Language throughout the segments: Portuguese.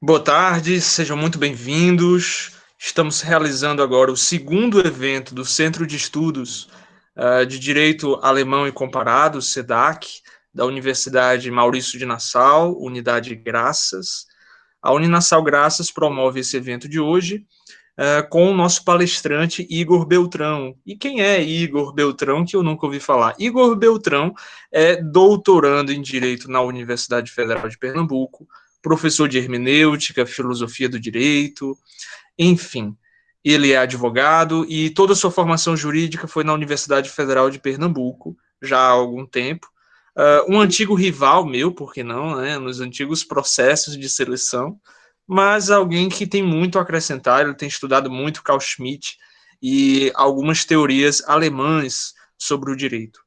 Boa tarde, sejam muito bem-vindos. Estamos realizando agora o segundo evento do Centro de Estudos de Direito Alemão e Comparado, SEDAC, da Universidade Maurício de Nassau, Unidade Graças. A Uninassau Graças promove esse evento de hoje com o nosso palestrante Igor Beltrão. E quem é Igor Beltrão, que eu nunca ouvi falar? Igor Beltrão é doutorando em Direito na Universidade Federal de Pernambuco, professor de hermenêutica, filosofia do direito, enfim. Ele é advogado e toda a sua formação jurídica foi na Universidade Federal de Pernambuco, já há algum tempo. Um antigo rival meu, por que não, né, nos antigos processos de seleção, mas alguém que tem muito a acrescentar. Ele tem estudado muito Carl Schmitt e algumas teorias alemãs sobre o direito.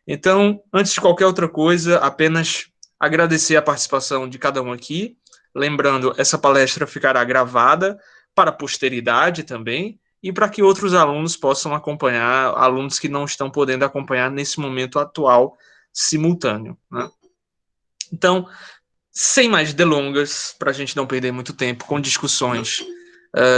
Então, antes de qualquer outra coisa, apenas agradecer a participação de cada um aqui. Lembrando, essa palestra ficará gravada para a posteridade também e para que outros alunos possam acompanhar, alunos que não estão podendo acompanhar nesse momento atual simultâneo, né? Então, sem mais delongas, para a gente não perder muito tempo com discussões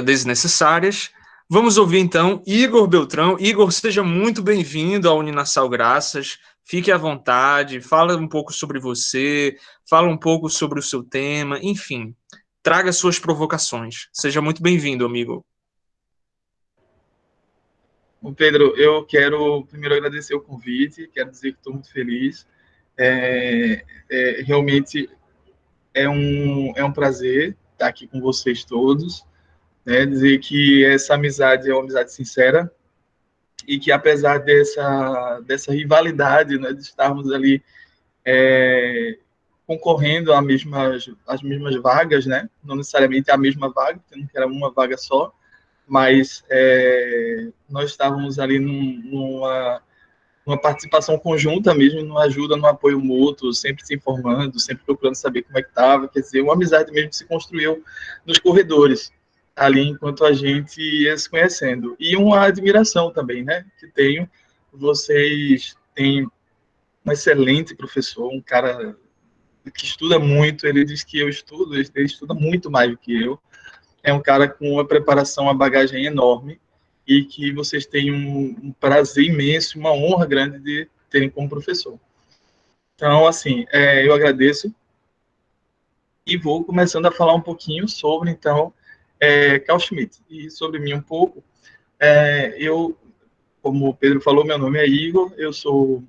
desnecessárias, vamos ouvir então Igor Beltrão. Igor, seja muito bem-vindo à Uninassau Graças. Fique à vontade, fala um pouco sobre você, fala um pouco sobre o seu tema, enfim, traga suas provocações. Seja muito bem-vindo, amigo. Bom, Pedro, eu quero primeiro agradecer o convite, quero dizer que estou muito feliz. Realmente é um prazer estar aqui com vocês todos, né? Dizer que essa amizade é uma amizade sincera e que apesar dessa rivalidade, né, de estarmos ali concorrendo às mesmas vagas, né? Não necessariamente a mesma vaga, porque não era uma vaga só, mas nós estávamos ali numa participação conjunta mesmo, numa ajuda, no apoio mútuo, sempre se informando, sempre procurando saber como é que estava, quer dizer, uma amizade mesmo que se construiu nos corredores, ali enquanto a gente ia se conhecendo. E uma admiração também, né, que tenho, vocês têm um excelente professor, um cara que estuda muito, ele diz que eu estudo, ele estuda muito mais do que eu, é um cara com uma preparação, uma bagagem enorme, e que vocês têm um prazer imenso, uma honra grande de terem como professor. Então, assim, eu agradeço e vou começando a falar um pouquinho sobre, então, Carl Schmitt, e sobre mim um pouco. Eu, como o Pedro falou, meu nome é Igor, eu sou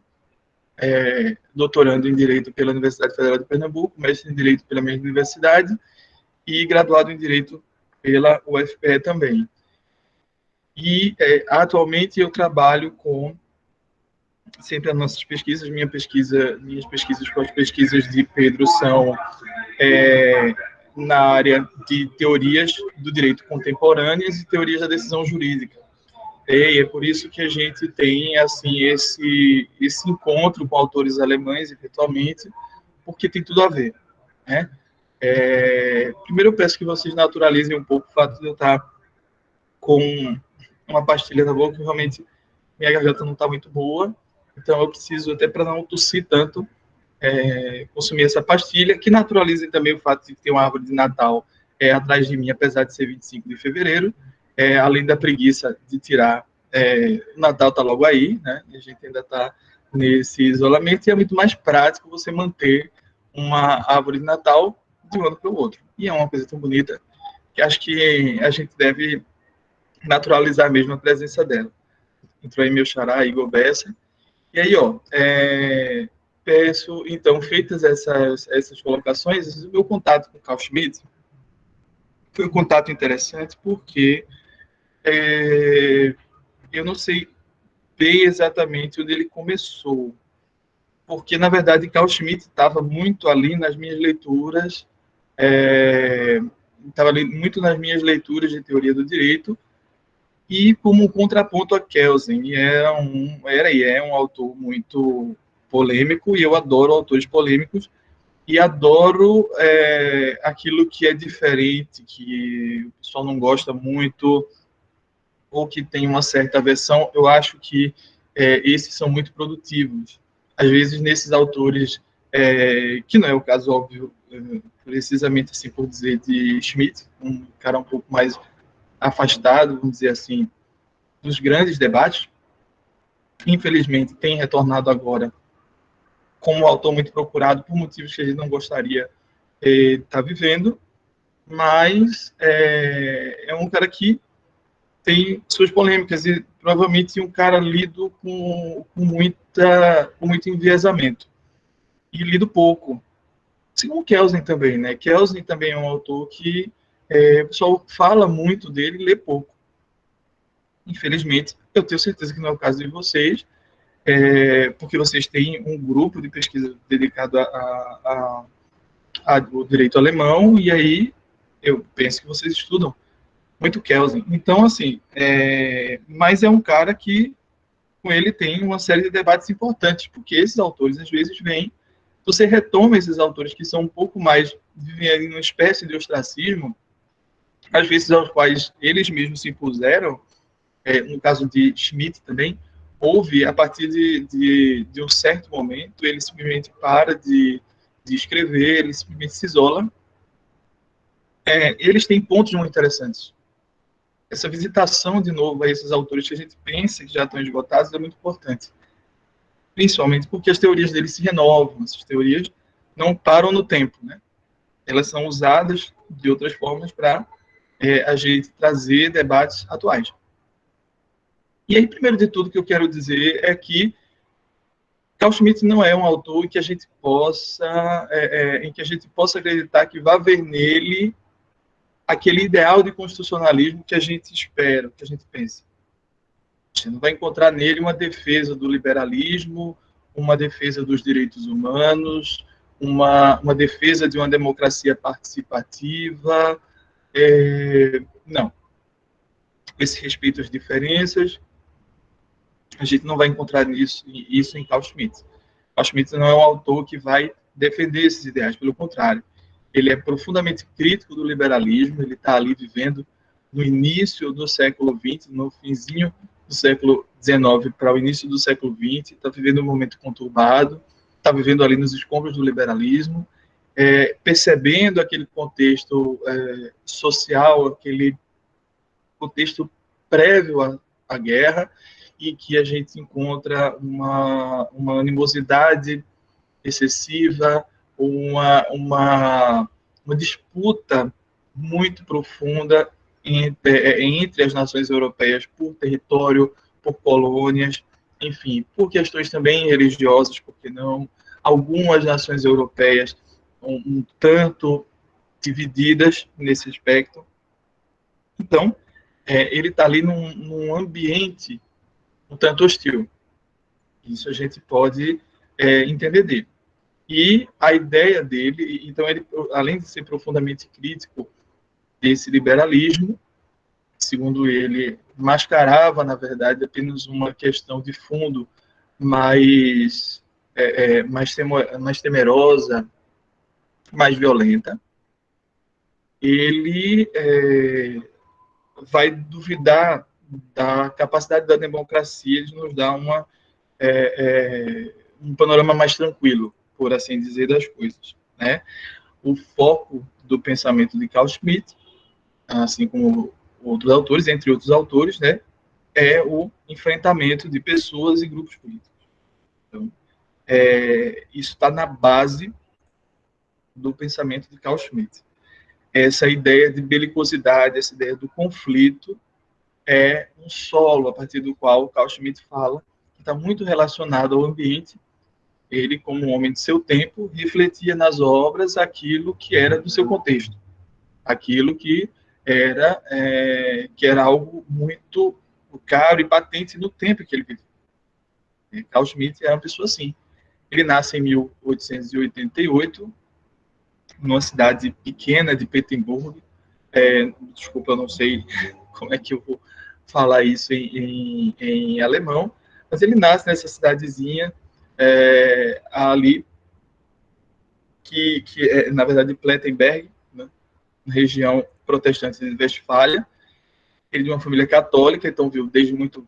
doutorando em Direito pela Universidade Federal de Pernambuco, mestre em Direito pela mesma universidade e graduado em Direito pela UFPE também. E atualmente eu trabalho com sempre as nossas pesquisas, minhas pesquisas com as pesquisas de Pedro são na área de teorias do direito contemporâneas e teorias da decisão jurídica. E é por isso que a gente tem assim esse encontro com autores alemães, eventualmente, porque tem tudo a ver, né? Primeiro eu peço que vocês naturalizem um pouco o fato de eu estar com uma pastilha na boca, que realmente minha garganta não está muito boa, então eu preciso, até para não tossir tanto, consumir essa pastilha, que naturalize também o fato de ter uma árvore de Natal atrás de mim, apesar de ser 25 de fevereiro, além da preguiça de tirar, o Natal está logo aí, né? A gente ainda está nesse isolamento, e é muito mais prático você manter uma árvore de Natal de um ano para o outro. E é uma coisa tão bonita que acho que a gente deve naturalizar mesmo a presença dela. Entrou aí meu xará, Igor Bessa. E aí, peço, então, feitas essas colocações, o meu contato com o Carl Schmitt foi um contato interessante porque eu não sei bem exatamente onde ele começou, porque, na verdade, Carl Schmitt estava muito ali nas minhas leituras, estava ali muito nas minhas leituras de teoria do direito, e como um contraponto a Kelsen, era e é um autor muito polêmico, e eu adoro autores polêmicos, e adoro aquilo que é diferente, que o pessoal não gosta muito, ou que tem uma certa aversão. Eu acho que esses são muito produtivos. Às vezes, nesses autores, que não é o caso, óbvio, precisamente assim por dizer, de Schmitt, um cara um pouco mais afastado, vamos dizer assim, dos grandes debates. Infelizmente, tem retornado agora como autor muito procurado por motivos que a gente não gostaria de estar vivendo, mas é um cara que tem suas polêmicas e provavelmente um cara lido com muito enviesamento e lido pouco. Assim como Kelsen também, né? Kelsen também é um autor que o pessoal fala muito dele e lê pouco. Infelizmente, eu tenho certeza que não é o caso de vocês, porque vocês têm um grupo de pesquisa dedicado ao direito alemão, e aí eu penso que vocês estudam muito Kelsen. Então, assim, mas é um cara que, com ele, tem uma série de debates importantes, porque esses autores, às vezes, vêm, você retoma esses autores que são um pouco mais, vivem ali numa espécie de ostracismo, às vezes aos quais eles mesmos se impuseram, no caso de Schmitt também, houve, a partir de um certo momento, ele simplesmente para de escrever, ele simplesmente se isola. Eles têm pontos muito interessantes. Essa visitação, de novo, a esses autores que a gente pensa que já estão esgotados é muito importante. Principalmente porque as teorias deles se renovam, essas teorias não param no tempo, né? Elas são usadas de outras formas para a gente trazer debates atuais. E aí, primeiro de tudo, que eu quero dizer é que Carl Schmitt não é um autor em que a gente possa acreditar que vai haver nele aquele ideal de constitucionalismo que a gente espera, que a gente pensa. Você não vai encontrar nele uma defesa do liberalismo, uma defesa dos direitos humanos, uma defesa de uma democracia participativa. Não. Esse respeito às diferenças, a gente não vai encontrar isso em Carl Schmitt. Carl Schmitt não é um autor que vai defender esses ideais, pelo contrário. Ele é profundamente crítico do liberalismo, ele está ali vivendo no início do século XX, no finzinho do século XIX para o início do século XX, está vivendo um momento conturbado, está vivendo ali nos escombros do liberalismo, percebendo aquele contexto social, aquele contexto prévio à guerra, e que a gente encontra uma animosidade excessiva, uma disputa muito profunda entre as nações europeias por território, por colônias, enfim, por questões também religiosas, porque não? Algumas nações europeias um tanto divididas nesse aspecto. Então, ele está ali num ambiente um tanto hostil. Isso a gente pode entender dele. E a ideia dele, então, ele, além de ser profundamente crítico desse liberalismo, segundo ele, mascarava, na verdade, apenas uma questão de fundo mais temerosa, mais violenta. Ele vai duvidar da capacidade da democracia de nos dar um panorama mais tranquilo, por assim dizer, das coisas, né? O foco do pensamento de Carl Schmitt, assim como outros autores, entre outros autores, né, é o enfrentamento de pessoas e grupos políticos. Então, isso está na base do pensamento de Carl Schmitt. Essa ideia de belicosidade, essa ideia do conflito, é um solo a partir do qual Carl Schmitt fala, que está muito relacionado ao ambiente. Ele, como um homem de seu tempo, refletia nas obras aquilo que era do seu contexto, aquilo que era algo muito caro e patente no tempo que ele vivia. Carl Schmitt era uma pessoa assim. Ele nasce em 1888, numa cidade pequena de Petersburgo. Desculpa, eu não sei como é que eu vou falar isso em alemão, mas ele nasce nessa cidadezinha ali, que é, na verdade, Plettenberg, né, na região protestante de Westfália. Ele é de uma família católica, então viu desde muito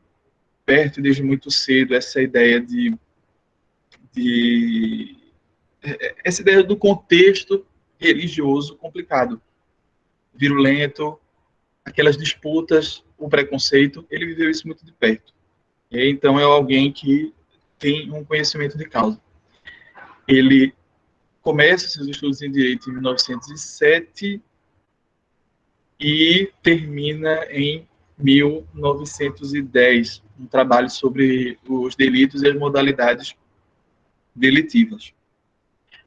perto, desde muito cedo, essa ideia essa ideia do contexto religioso complicado, virulento, aquelas disputas, o preconceito, ele viveu isso muito de perto. E, então, é alguém que tem um conhecimento de causa. Ele começa seus estudos em Direito em 1907 e termina em 1910, um trabalho sobre os delitos e as modalidades delitivas.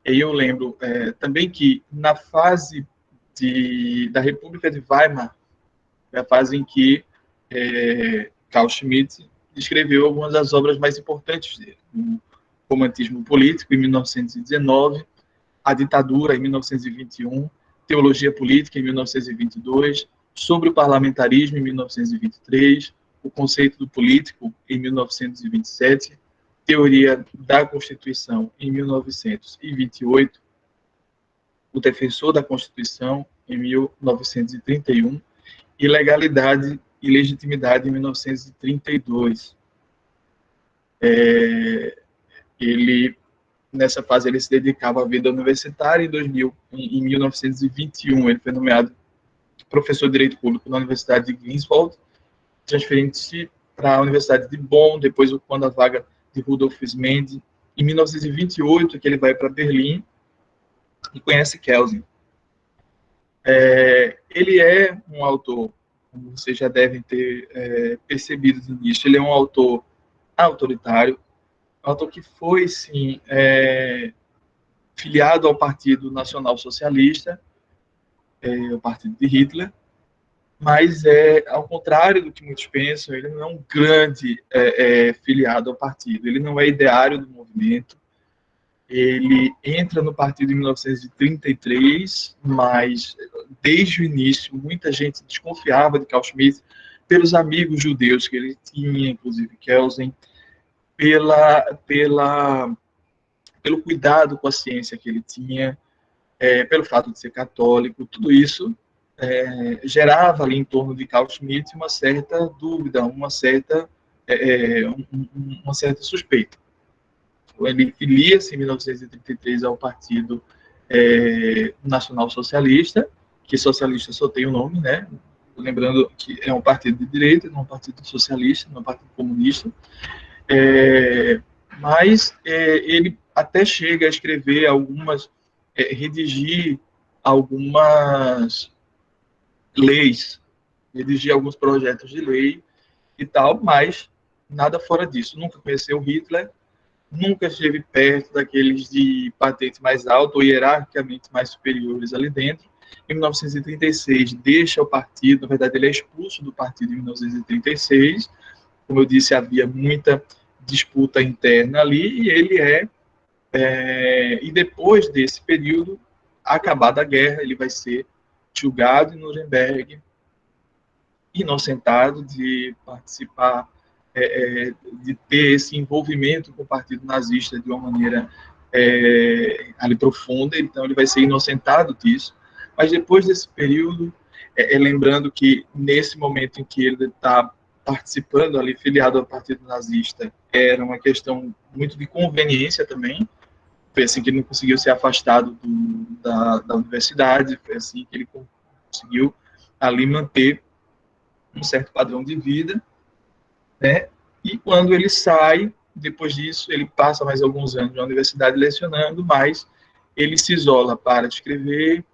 E eu lembro também que na fase da República de Weimar, é a fase em que Carl Schmitt escreveu algumas das obras mais importantes dele. O Romantismo Político, em 1919, A Ditadura, em 1921, Teologia Política, em 1922, Sobre o Parlamentarismo, em 1923, O Conceito do Político, em 1927, Teoria da Constituição, em 1928, O Defensor da Constituição, em 1931, e Legalidade e Legitimidade, em 1932. Ele, nessa fase, ele se dedicava à vida universitária. Em 1921, ele foi nomeado professor de Direito Público na Universidade de Greifswald, transferindo-se para a Universidade de Bonn, depois ocupando a vaga de Rudolf Mendes. Em 1928, que ele vai para Berlim e conhece Kelsen. Ele é um autor, como vocês já devem ter percebido no início, ele é um autor autoritário, um autor que foi, sim, filiado ao Partido Nacional Socialista, o partido de Hitler, mas, ao contrário do que muitos pensam, ele não é um grande filiado ao partido, ele não é ideário do movimento. Ele entra no partido em 1933, mas desde o início muita gente desconfiava de Carl Schmitt pelos amigos judeus que ele tinha, inclusive Kelsen, pelo cuidado com a ciência que ele tinha, pelo fato de ser católico. Tudo isso gerava ali em torno de Carl Schmitt uma certa dúvida, uma certa suspeita. Ele filia-se em 1933 ao Partido Nacional Socialista, que socialista só tem o nome, né? Lembrando que é um partido de direita, não é um partido socialista, não é um partido comunista. Mas ele até chega a escrever redigir algumas leis, redigir alguns projetos de lei e tal, mas nada fora disso. Nunca conheceu Hitler, nunca esteve perto daqueles de patente mais alta ou hierarquicamente mais superiores ali dentro. Em 1936, deixa o partido, na verdade, ele é expulso do partido em 1936. Como eu disse, havia muita disputa interna ali, e ele e depois desse período, acabada a guerra, ele vai ser julgado em Nuremberg, inocentado de participar, de ter esse envolvimento com o partido nazista de uma maneira ali profunda. Então ele vai ser inocentado disso. Mas depois desse período, lembrando que nesse momento em que ele está participando ali, filiado ao partido nazista, era uma questão muito de conveniência também. Foi assim que ele não conseguiu ser afastado da universidade, foi assim que ele conseguiu ali manter um certo padrão de vida, né? E quando ele sai, depois disso, ele passa mais alguns anos na universidade lecionando, mas ele se isola para escrever,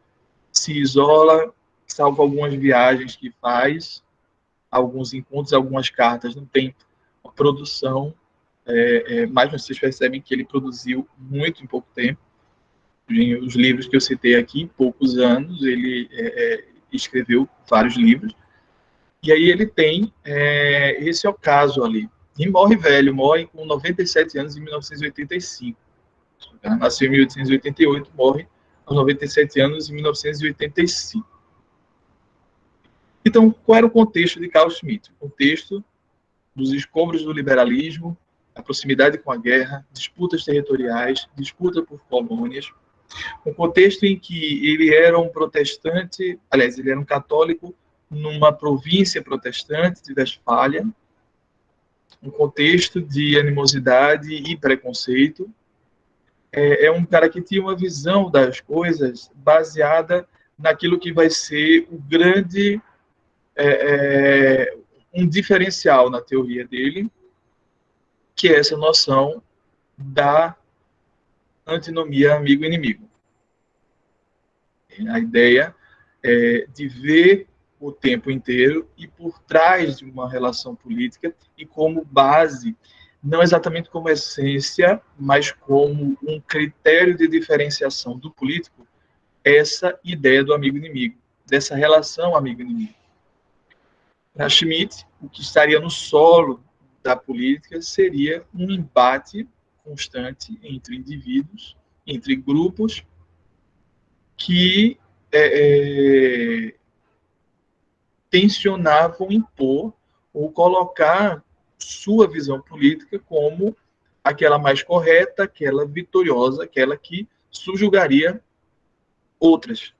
se isola, salvo algumas viagens que faz, alguns encontros, algumas cartas, não tem uma produção, mas vocês percebem que ele produziu muito em pouco tempo. Os livros que eu citei aqui, em poucos anos, ele escreveu vários livros. E aí ele tem, esse é o caso ali. E morre velho, morre com 97 anos em 1985. Nasceu em 1888, morre aos 97 anos em 1985. Então, qual era o contexto de Carl Schmitt? O contexto dos escombros do liberalismo, a proximidade com a guerra, disputas territoriais, disputa por colônias, um contexto em que ele era um protestante, aliás, ele era um católico numa província protestante de Westfália, um contexto de animosidade e preconceito, é um cara que tinha uma visão das coisas baseada naquilo que vai ser o grande, um diferencial na teoria dele, que é essa noção da antinomia amigo-inimigo. A ideia é de ver o tempo inteiro e por trás de uma relação política e como base, não exatamente como essência, mas como um critério de diferenciação do político, essa ideia do amigo-inimigo, dessa relação amigo-inimigo. Para Schmitt, o que estaria no solo da política seria um embate constante entre indivíduos, entre grupos que tensionavam impor ou colocar sua visão política como aquela mais correta, aquela vitoriosa, aquela que subjugaria outras.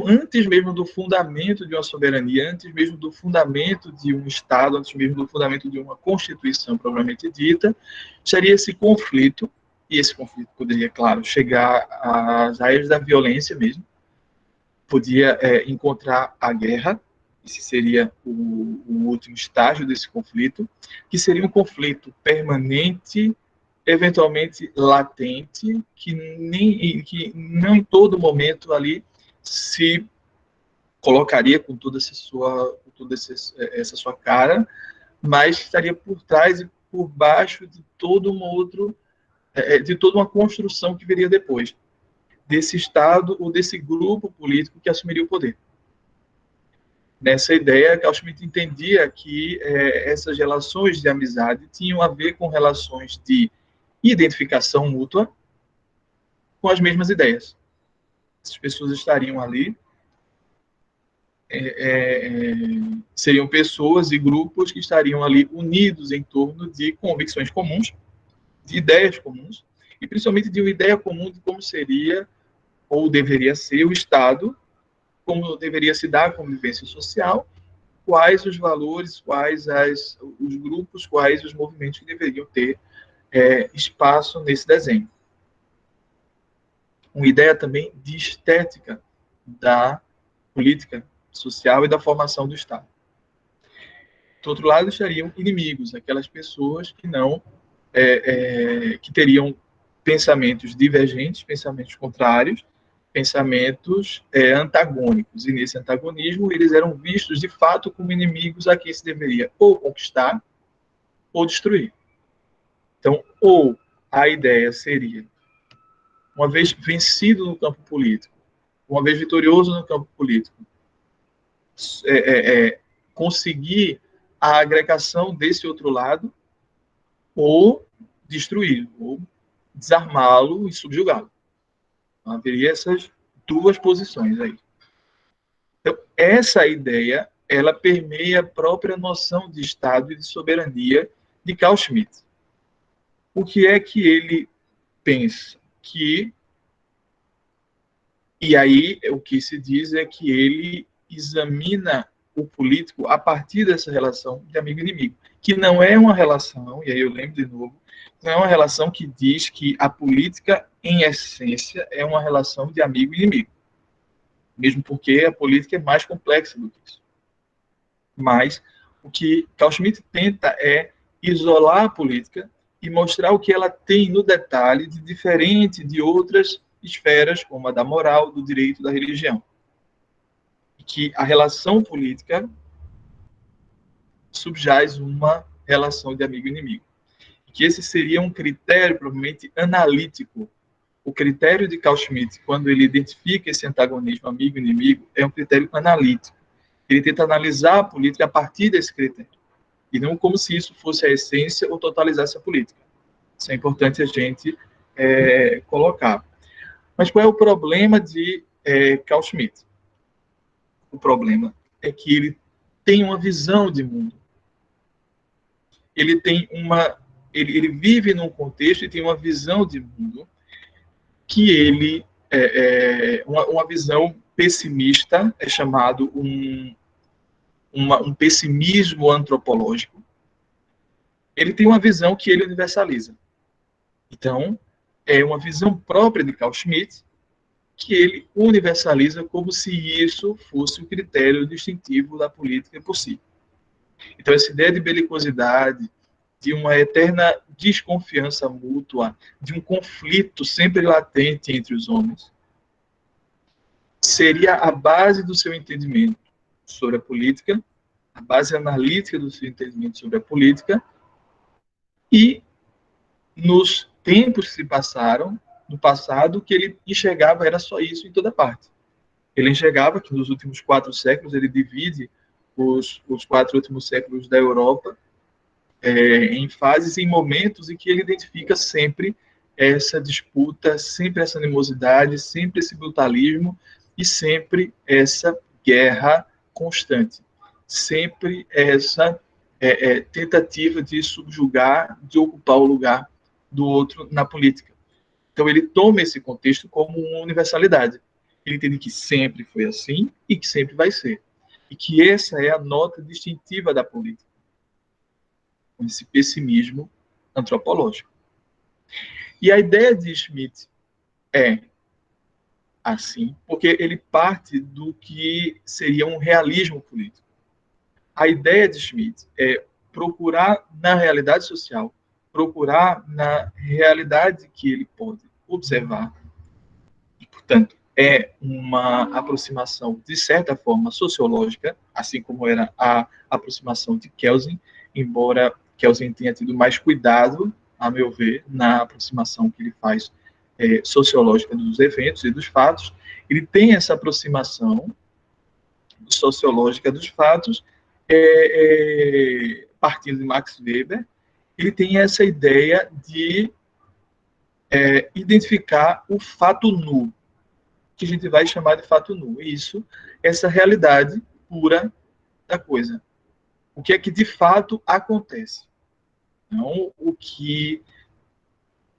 Antes mesmo do fundamento de uma soberania, antes mesmo do fundamento de um Estado, antes mesmo do fundamento de uma Constituição propriamente dita, seria esse conflito, e esse conflito poderia, claro, chegar às raias da violência mesmo, podia encontrar a guerra, esse seria o último estágio desse conflito, que seria um conflito permanente, eventualmente latente, que não em todo momento ali se colocaria com toda essa sua cara, mas estaria por trás e por baixo de todo de toda uma construção que viria depois desse Estado ou desse grupo político que assumiria o poder. Nessa ideia, Carl Schmitt entendia que essas relações de amizade tinham a ver com relações de identificação mútua com as mesmas ideias. Essas pessoas estariam ali, seriam pessoas e grupos que estariam ali unidos em torno de convicções comuns, de ideias comuns, e principalmente de uma ideia comum de como seria ou deveria ser o Estado, como deveria se dar a convivência social, quais os valores, quais os grupos, quais os movimentos que deveriam ter espaço nesse desenho. Uma ideia também de estética da política social e da formação do Estado. Do outro lado, estariam inimigos, aquelas pessoas que não que teriam pensamentos divergentes, pensamentos contrários, pensamentos antagônicos. E nesse antagonismo, eles eram vistos, de fato, como inimigos a quem se deveria ou conquistar ou destruir. Então, ou a ideia seria, uma vez vencido no campo político, uma vez vitorioso no campo político, conseguir a agregação desse outro lado, ou destruí-lo, ou desarmá-lo e subjugá-lo. Então, haveria essas duas posições aí. Então, essa ideia, ela permeia a própria noção de Estado e de soberania de Carl Schmitt. O que é que ele pensa? E aí, o que se diz é que ele examina o político a partir dessa relação de amigo e inimigo, que não é uma relação, e aí eu lembro de novo, não é uma relação que diz que a política, em essência, é uma relação de amigo e inimigo. Mesmo porque a política é mais complexa do que isso. Mas o que Carl Schmitt tenta é isolar a política e mostrar o que ela tem no detalhe de diferente de outras esferas, como a da moral, do direito, da religião. E que a relação política subjaz uma relação de amigo e inimigo. E que esse seria um critério, provavelmente, analítico. O critério de Carl Schmitt, quando ele identifica esse antagonismo amigo-inimigo, é um critério analítico. Ele tenta analisar a política a partir desse critério. E não como se isso fosse a essência ou totalizasse a política. Isso é importante a gente colocar. Mas qual é o problema de Carl Schmitt? O problema é que ele tem uma visão de mundo. Ele vive num contexto e tem uma visão de mundo que ele uma visão pessimista, é chamado um pessimismo antropológico. Ele tem uma visão que ele universaliza. Então, é uma visão própria de Carl Schmitt, que ele universaliza como se isso fosse o critério distintivo da política por si. Então, essa ideia de belicosidade, de uma eterna desconfiança mútua, de um conflito sempre latente entre os homens, seria a base do seu entendimento sobre a política, a base analítica do seu entendimento sobre a política, e nos tempos que se passaram, no passado, o que ele enxergava era só isso em toda parte. Ele enxergava que nos últimos 4 séculos, ele divide os 4 últimos séculos da Europa em fases e em momentos em que ele identifica sempre essa disputa, sempre essa animosidade, sempre esse brutalismo e sempre essa guerra constante. Sempre essa tentativa de subjugar, de ocupar o lugar do outro na política. Então ele toma esse contexto como uma universalidade. Ele entende que sempre foi assim e que sempre vai ser. E que essa é a nota distintiva da política, com esse pessimismo antropológico. E a ideia de Schmitt é assim, porque ele parte do que seria um realismo político. A ideia de Schmitt é procurar na realidade social, procurar na realidade que ele pode observar. E, portanto, é uma aproximação, de certa forma, sociológica, assim como era a aproximação de Kelsen, embora Kelsen tenha tido mais cuidado, a meu ver, na aproximação que ele faz sociológica dos eventos e dos fatos. Ele tem essa aproximação sociológica dos fatos, partindo de Max Weber. Ele tem essa ideia de identificar o fato nu, que a gente vai chamar de fato nu. Isso, essa realidade pura da coisa. O que é que de fato acontece. Não o que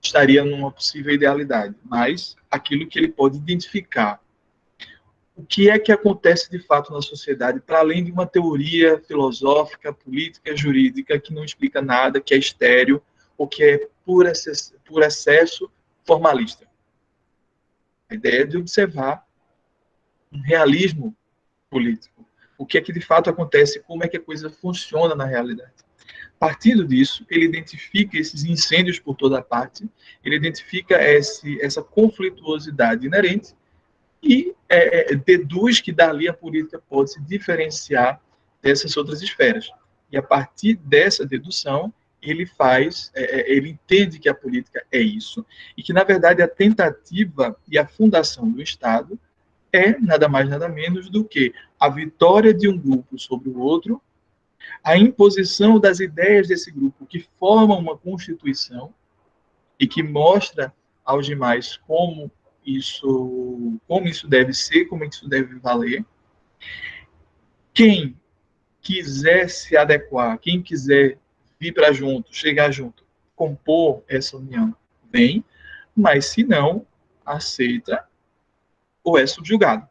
estaria numa possível idealidade, mas aquilo que ele pode identificar. O que é que acontece de fato na sociedade, para além de uma teoria filosófica, política, jurídica, que não explica nada, que é estéril, ou que é por excesso formalista. A ideia é de observar um realismo político. O que é que de fato acontece, como é que a coisa funciona na realidade. Partindo disso, ele identifica esses incêndios por toda parte, ele identifica essa conflituosidade inerente e deduz que dali a política pode se diferenciar dessas outras esferas. E a partir dessa dedução, ele entende que a política é isso, e que, na verdade, a tentativa e a fundação do Estado é nada mais, nada menos do que a vitória de um grupo sobre o outro, a imposição das ideias desse grupo que formam uma constituição e que mostra aos demais como isso deve ser, como isso deve valer. Quem quiser se adequar, quem quiser vir para junto, chegar junto, compor essa união, vem, mas se não, aceita ou é subjugado.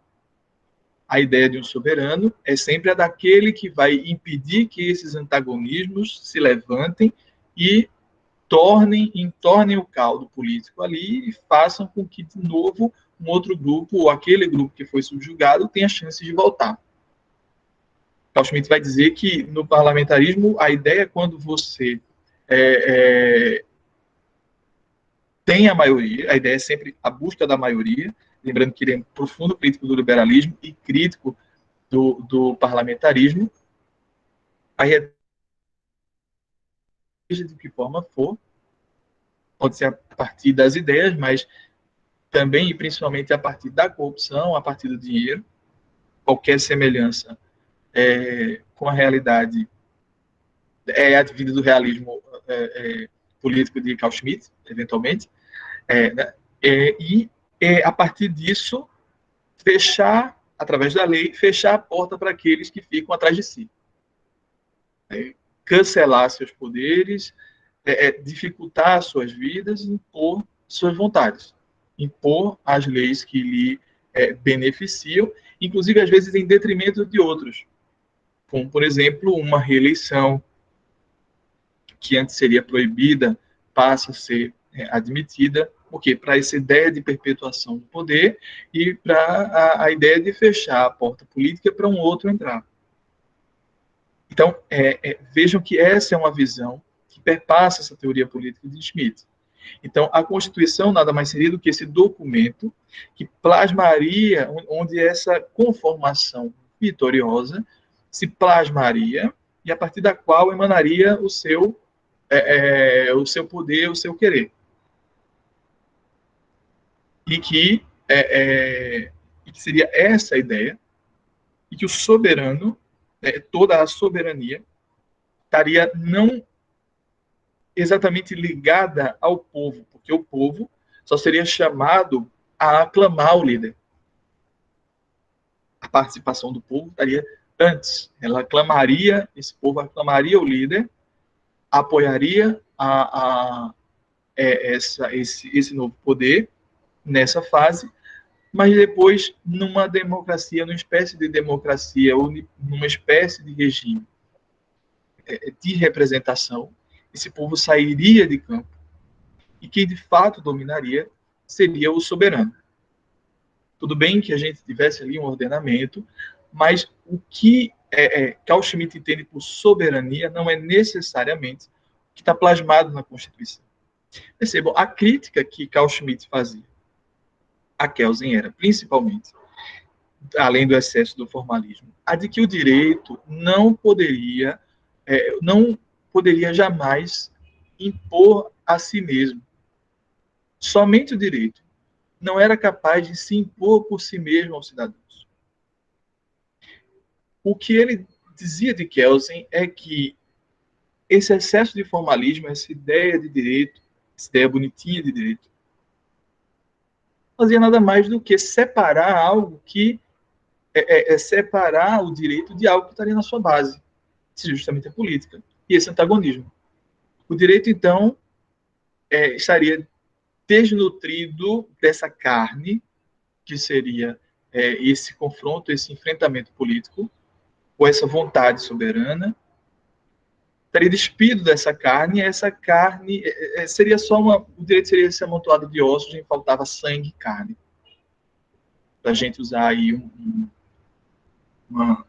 A ideia de um soberano é sempre a daquele que vai impedir que esses antagonismos se levantem e entornem o caldo político ali e façam com que, de novo, um outro grupo, ou aquele grupo que foi subjugado, tenha chance de voltar. Carl Schmitt vai dizer que, no parlamentarismo, a ideia é quando você tem a maioria, a ideia é sempre a busca da maioria, lembrando que ele é um profundo crítico do liberalismo e crítico do parlamentarismo. Aí, de que forma for, pode ser a partir das ideias, mas também e principalmente a partir da corrupção, a partir do dinheiro. Qualquer semelhança com a realidade é advinda do realismo político de Carl Schmitt, eventualmente, né? E a partir disso, fechar, através da lei, fechar a porta para aqueles que ficam atrás de si. Cancelar seus poderes, dificultar suas vidas, impor suas vontades, impor as leis que lhe beneficiam, inclusive às vezes em detrimento de outros, como, por exemplo, uma reeleição que antes seria proibida, passa a ser admitida, porque para essa ideia de perpetuação do poder e para a ideia de fechar a porta política para um outro entrar. Então, vejam que essa é uma visão que perpassa essa teoria política de Schmitt. Então, a Constituição nada mais seria do que esse documento que plasmaria, onde essa conformação vitoriosa se plasmaria e a partir da qual emanaria o seu poder, o seu querer. E que seria essa a ideia, e que o soberano, toda a soberania, estaria não exatamente ligada ao povo, porque o povo só seria chamado a aclamar o líder. A participação do povo estaria antes. Ela aclamaria, esse povo aclamaria o líder, apoiaria esse novo poder nessa fase, mas depois, numa democracia, numa espécie de democracia, ou numa espécie de regime de representação, esse povo sairia de campo e quem de fato dominaria seria o soberano. Tudo bem que a gente tivesse ali um ordenamento, mas o que Carl Schmitt entende por soberania não é necessariamente o que está plasmado na Constituição. Percebam, a crítica que Carl Schmitt fazia a Kelsen era, principalmente, além do excesso do formalismo, a de que o direito não poderia jamais impor a si mesmo. Somente o direito não era capaz de se impor por si mesmo aos cidadãos. O que ele dizia de Kelsen é que esse excesso de formalismo, essa ideia de direito, essa ideia bonitinha de direito, fazia nada mais do que separar algo que separar o direito de algo que estaria na sua base, justamente a política e esse antagonismo. O direito, então, estaria desnutrido dessa carne, que seria esse confronto, esse enfrentamento político, ou essa vontade soberana, estaria despido dessa carne, e essa carne seria só o direito seria esse amontoado de ossos, em faltava sangue e carne. Para a gente usar aí uma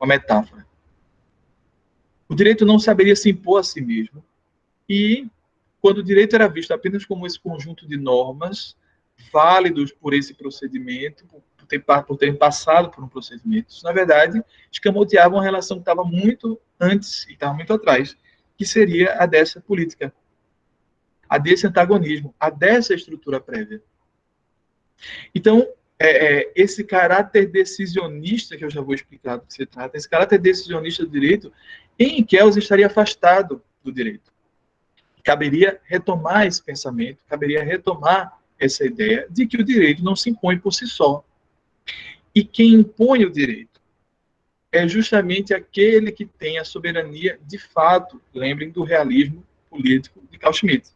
metáfora. O direito não saberia se impor a si mesmo, e quando o direito era visto apenas como esse conjunto de normas válidos por esse procedimento, por terem passado por um procedimento, isso, na verdade, escamoteava uma relação que estava muito antes e estava muito atrás, que seria a dessa política, a desse antagonismo, a dessa estrutura prévia. Então, esse caráter decisionista, que eu já vou explicar do que se trata, esse caráter decisionista do direito, em Kelsen estaria afastado do direito. Caberia retomar esse pensamento, caberia retomar essa ideia de que o direito não se impõe por si só. E quem impõe o direito é justamente aquele que tem a soberania de fato. Lembrem do realismo político de Carl Schmitt.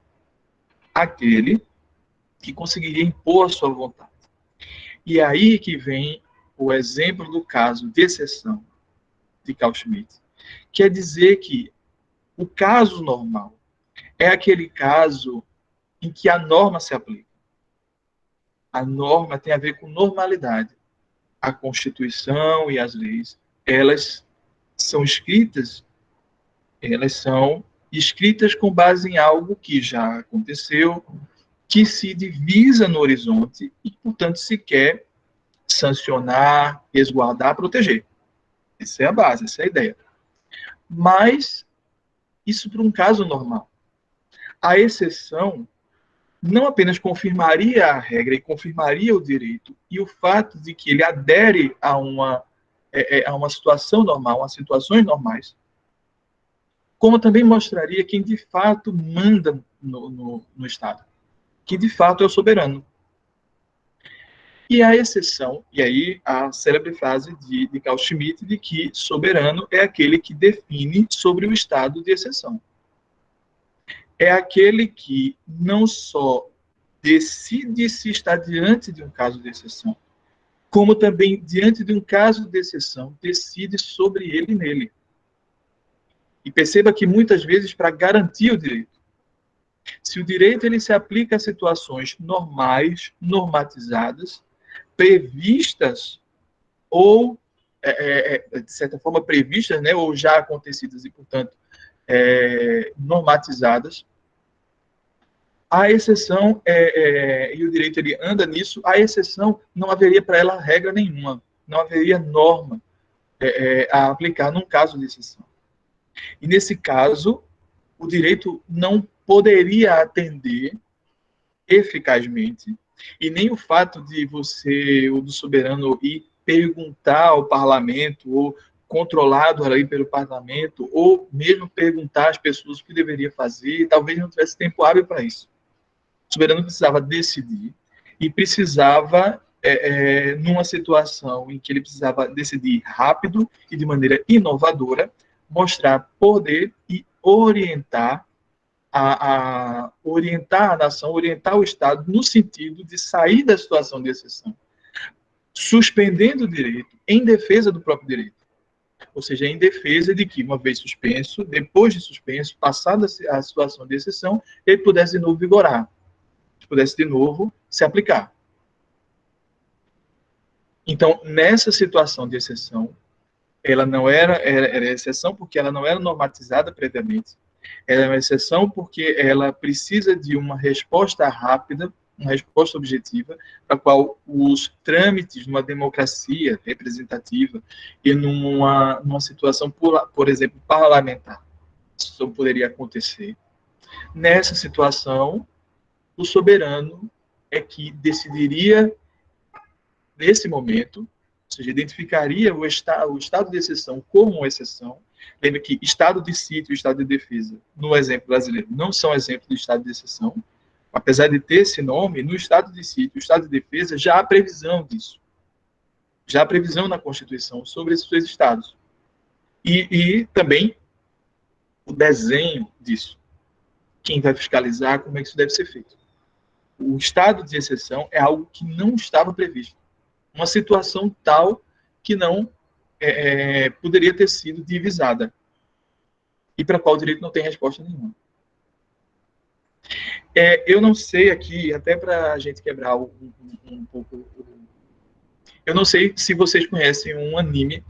Aquele que conseguiria impor a sua vontade. E aí que vem o exemplo do caso de exceção de Carl Schmitt. Quer dizer que o caso normal é aquele caso em que a norma se aplica. A norma tem a ver com normalidade. A Constituição e as leis, elas são escritas com base em algo que já aconteceu, que se divisa no horizonte e, portanto, se quer sancionar, resguardar, proteger. Essa é a base, essa é a ideia. Mas isso para um caso normal. A exceção não apenas confirmaria a regra e confirmaria o direito, e o fato de que ele adere a uma situação normal, a situações normais, como também mostraria quem de fato manda no Estado, que de fato é o soberano. E a exceção, e aí a célebre frase de Carl Schmitt de que soberano é aquele que define sobre o estado de exceção. É aquele que não só decide se está diante de um caso de exceção, como também, diante de um caso de exceção, decide sobre ele e nele. E perceba que, muitas vezes, para garantir o direito. Se o direito ele se aplica a situações normais, normatizadas, previstas ou, de certa forma, previstas, né, ou já acontecidas e, portanto, normatizadas, a exceção, e o direito ele anda nisso, a exceção não haveria para ela regra nenhuma, não haveria norma a aplicar num caso de exceção. E nesse caso, o direito não poderia atender eficazmente, e nem o fato de você, ou do soberano, ir perguntar ao parlamento, ou controlado ali pelo parlamento, ou mesmo perguntar às pessoas o que deveria fazer, talvez não tivesse tempo hábil para isso. O soberano precisava decidir, e precisava, numa situação em que ele precisava decidir rápido e de maneira inovadora, mostrar poder e orientar orientar a nação, orientar o Estado no sentido de sair da situação de exceção, suspendendo o direito em defesa do próprio direito. Ou seja, em defesa de que, uma vez suspenso, depois de suspenso, passada a situação de exceção, ele pudesse de novo vigorar, pudesse de novo se aplicar. Então, nessa situação de exceção, ela não era exceção porque ela não era normatizada previamente. Ela é uma exceção porque ela precisa de uma resposta rápida, uma resposta objetiva, para a qual os trâmites numa democracia representativa e numa situação, por exemplo, parlamentar, isso poderia acontecer. Nessa situação, o soberano é que decidiria, nesse momento, ou seja, identificaria o estado de exceção como uma exceção. Lembra que estado de sítio e estado de defesa, no exemplo brasileiro, não são exemplos de estado de exceção. Apesar de ter esse nome, no estado de sítio e estado de defesa já há previsão disso. Já há previsão na Constituição sobre esses dois estados. E também o desenho disso. Quem vai fiscalizar, como é que isso deve ser feito. O estado de exceção é algo que não estava previsto. Uma situação tal que não poderia ter sido divisada e para a qual o direito não tem resposta nenhuma. Eu não sei aqui, até para a gente quebrar um pouco... Eu não sei se vocês conhecem um anime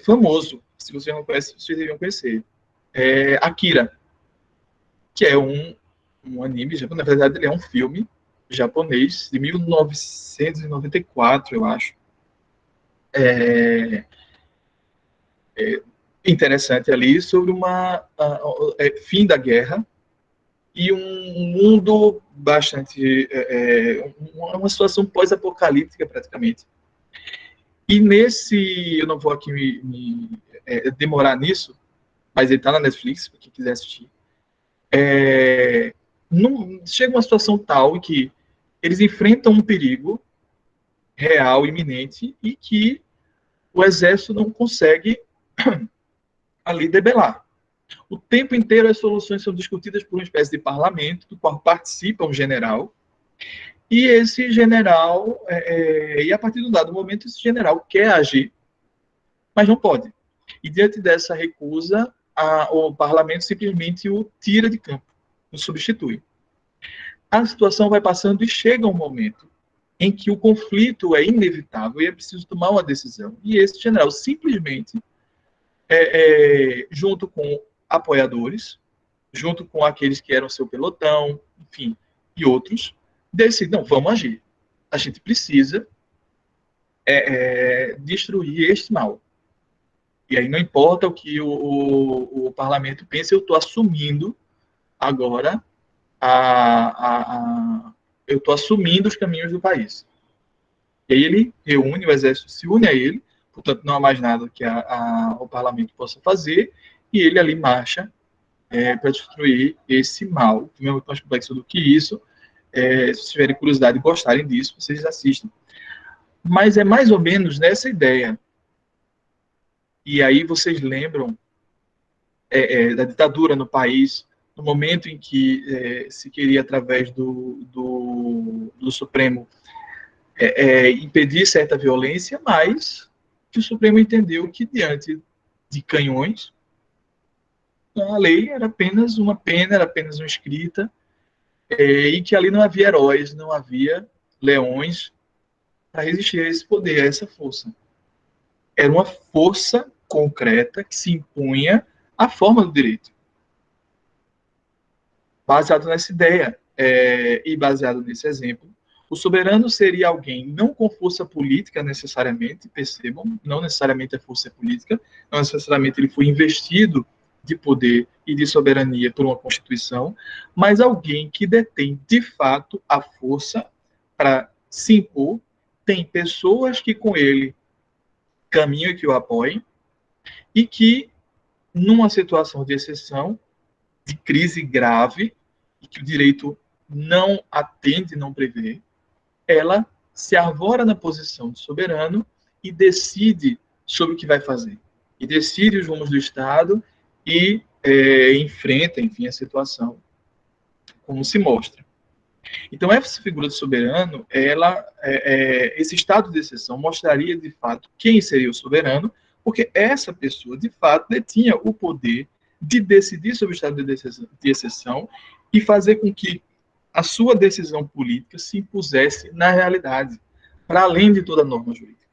famoso. Se vocês não conhecem, vocês deveriam conhecer. Akira, que é um anime, na verdade ele é um filme japonês de 1994, eu acho. Interessante ali sobre fim da guerra e um mundo bastante uma situação pós-apocalíptica praticamente. E eu não vou aqui me demorar nisso, mas ele está na Netflix para quem quiser assistir. Chega uma situação tal em que eles enfrentam um perigo real, iminente, e que o exército não consegue ali debelar. O tempo inteiro as soluções são discutidas por uma espécie de parlamento, do qual participa um general, e esse general, e a partir de um dado momento, esse general quer agir, mas não pode. E diante dessa recusa, o parlamento simplesmente o tira de campo, o substitui. A situação vai passando e chega um momento em que o conflito é inevitável e é preciso tomar uma decisão. E esse general simplesmente, junto com apoiadores, junto com aqueles que eram seu pelotão, enfim, e outros, decide, não, vamos agir. A gente precisa destruir este mal. E aí não importa o que o parlamento pense, eu estou assumindo agora eu estou assumindo os caminhos do país. E aí ele reúne, o exército se une a ele, portanto não há mais nada que o parlamento possa fazer, e ele ali marcha para destruir esse mal, que é muito mais complexo do que isso. Se vocês tiverem curiosidade e gostarem disso, vocês assistem. Mas é mais ou menos nessa ideia. E aí vocês lembram da ditadura no país, no momento em que se queria, através do Supremo, impedir certa violência, mas que o Supremo entendeu que, diante de canhões, A lei era apenas uma pena, era apenas uma escrita, e que ali não havia heróis, não havia leões para resistir a esse poder, a essa força. Era uma força concreta que se impunha à forma do direito. Baseado nessa ideia e baseado nesse exemplo, o soberano seria alguém não com força política necessariamente, percebam, não necessariamente a força política, não necessariamente ele foi investido de poder e de soberania por uma constituição, mas alguém que detém de fato a força para se impor, tem pessoas que com ele caminham e que o apoiem, e que, numa situação de exceção, de crise grave, e que o direito não atende, não prevê, ela se arvora na posição de soberano e decide sobre o que vai fazer. E decide os rumos do Estado e enfrenta, enfim, a situação como se mostra. Então, essa figura de soberano, esse estado de exceção mostraria, de fato, quem seria o soberano, porque essa pessoa, de fato, detinha o poder de decidir sobre o estado de exceção e fazer com que a sua decisão política se impusesse na realidade, para além de toda norma jurídica.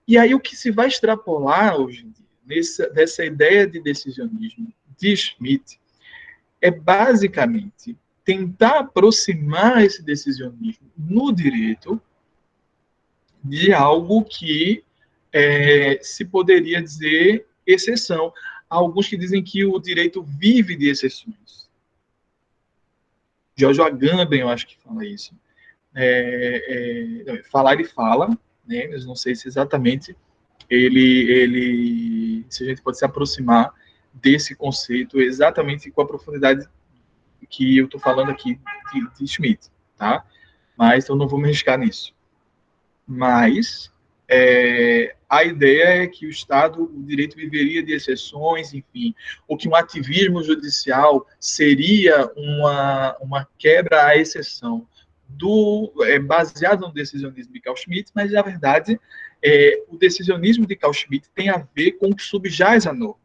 E aí o que se vai extrapolar hoje em dia, dessa ideia de decisionismo de Schmitt, é basicamente tentar aproximar esse decisionismo no direito de algo que se poderia dizer exceção. Há alguns que dizem que o direito vive de exceções. Giorgio Agamben, eu acho que fala isso. Falar ele fala, né, mas não sei se exatamente se a gente pode se aproximar desse conceito exatamente com a profundidade que eu estou falando aqui de Schmitt, tá? Mas eu não vou me arriscar nisso. Mas a ideia é que o direito viveria de exceções, enfim, ou que um ativismo judicial seria uma quebra à exceção baseado no decisionismo de Carl Schmitt, mas, na verdade, o decisionismo de Carl Schmitt tem a ver com o que subjaz a norma.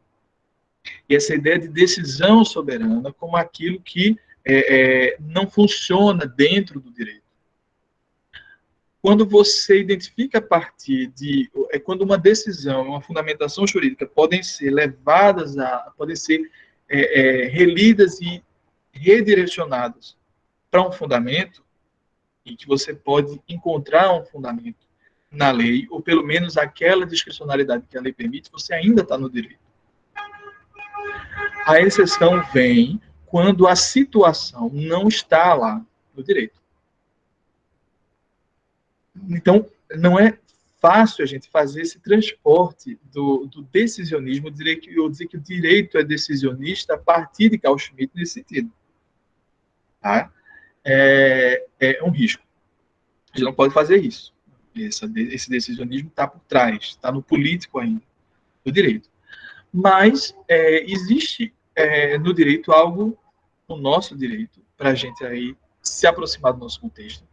E essa ideia de decisão soberana como aquilo que não funciona dentro do direito. Quando você identifica a partir de... quando uma decisão, uma fundamentação jurídica podem ser levadas podem ser relidas e redirecionadas para um fundamento, e que você pode encontrar um fundamento na lei, ou pelo menos aquela discricionalidade que a lei permite, você ainda está no direito. A exceção vem quando a situação não está lá no direito. Então, não é fácil a gente fazer esse transporte do decisionismo, dizer que o direito é decisionista a partir de Carl Schmitt nesse sentido. Tá? É um risco. A gente não pode fazer isso. Esse decisionismo está por trás, está no político ainda, do direito. Mas existe no direito algo, no nosso direito, para a gente aí se aproximar do nosso contexto,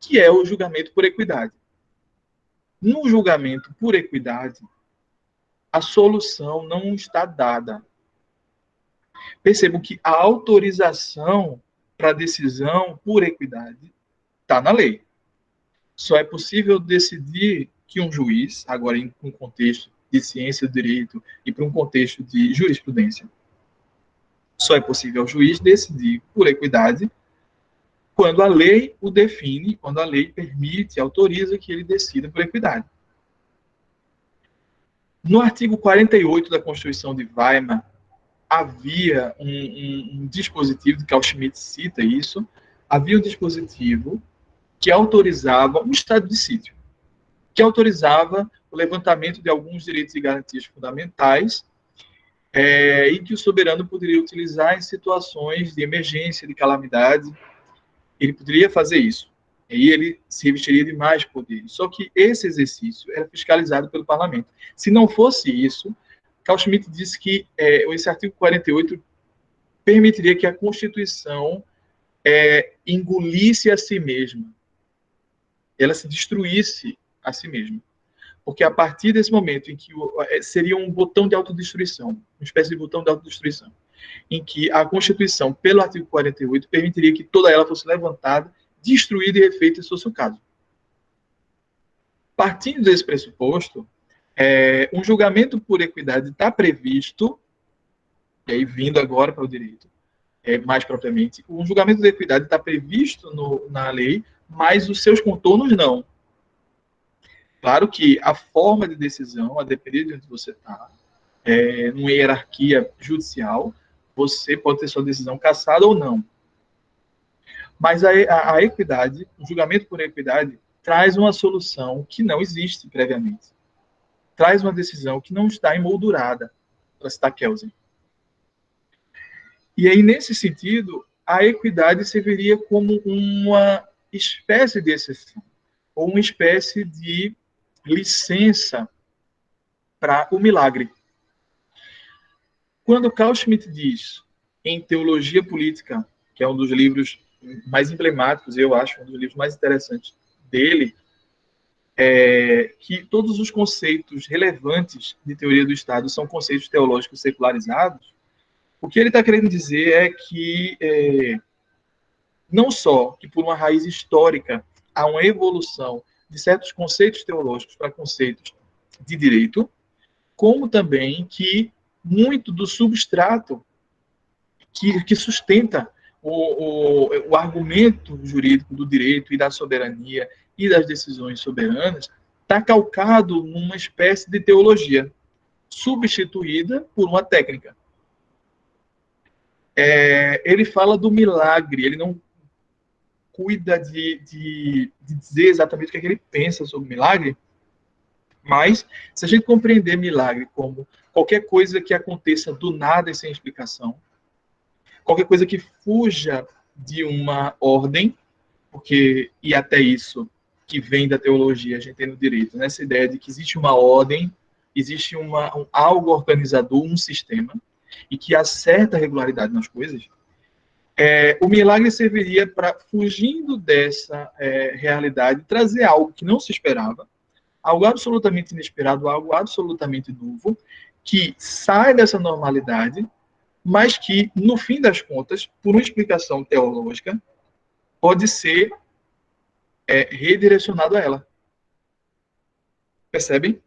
que é o julgamento por equidade. No julgamento por equidade, a solução não está dada. Percebam que a autorização para a decisão por equidade está na lei. Só é possível decidir que um juiz, agora em um contexto de ciência do direito e para um contexto de jurisprudência, só é possível o juiz decidir por equidade quando a lei o define, quando a lei permite, autoriza que ele decida por equidade. No artigo 48 da Constituição de Weimar, havia um dispositivo, Carl Schmitt cita isso, havia um dispositivo que autorizava um estado de sítio, que autorizava o levantamento de alguns direitos e garantias fundamentais e que o soberano poderia utilizar em situações de emergência, de calamidade. Ele poderia fazer isso. E ele se revestiria de mais poderes. Só que esse exercício era fiscalizado pelo parlamento. Se não fosse isso, Carl Schmitt disse que esse artigo 48 permitiria que a Constituição engolisse a si mesma. Ela se destruísse a si mesma. Porque a partir desse momento em que seria um botão de autodestruição, uma espécie de botão de autodestruição, em que a Constituição, pelo artigo 48, permitiria que toda ela fosse levantada, destruída e refeita, se fosse o caso. Partindo desse pressuposto, um julgamento por equidade está previsto, e aí vindo agora para o direito, mais propriamente, um julgamento de equidade está previsto na lei, mas os seus contornos não. Claro que a forma de decisão, a depender de onde você está, numa hierarquia judicial, você pode ter sua decisão cassada ou não. Mas a equidade, o julgamento por equidade, traz uma solução que não existe previamente. Traz uma decisão que não está emoldurada, para citar Kelsen. E aí, nesse sentido, a equidade serviria como uma espécie de exceção, ou uma espécie de licença para o milagre. Quando Carl Schmitt diz, em Teologia Política, que é um dos livros mais emblemáticos, eu acho, um dos livros mais interessantes dele, que todos os conceitos relevantes de teoria do Estado são conceitos teológicos secularizados, o que ele está querendo dizer é que não só que por uma raiz histórica há uma evolução de certos conceitos teológicos para conceitos de direito, como também que muito do substrato que sustenta o argumento jurídico do direito e da soberania e das decisões soberanas está calcado numa espécie de teologia substituída por uma técnica. Ele fala do milagre, ele não cuida de dizer exatamente o que ele pensa sobre milagre, mas se a gente compreender milagre como qualquer coisa que aconteça do nada e sem explicação, qualquer coisa que fuja de uma ordem, e até isso que vem da teologia, a gente tem no direito, nessa ideia de que existe uma ordem, existe algo organizador, um sistema, e que há certa regularidade nas coisas, o milagre serviria para, fugindo dessa realidade, trazer algo que não se esperava, algo absolutamente inesperado, algo absolutamente novo, que sai dessa normalidade, mas que, no fim das contas, por uma explicação teológica, pode ser redirecionado a ela. Percebem?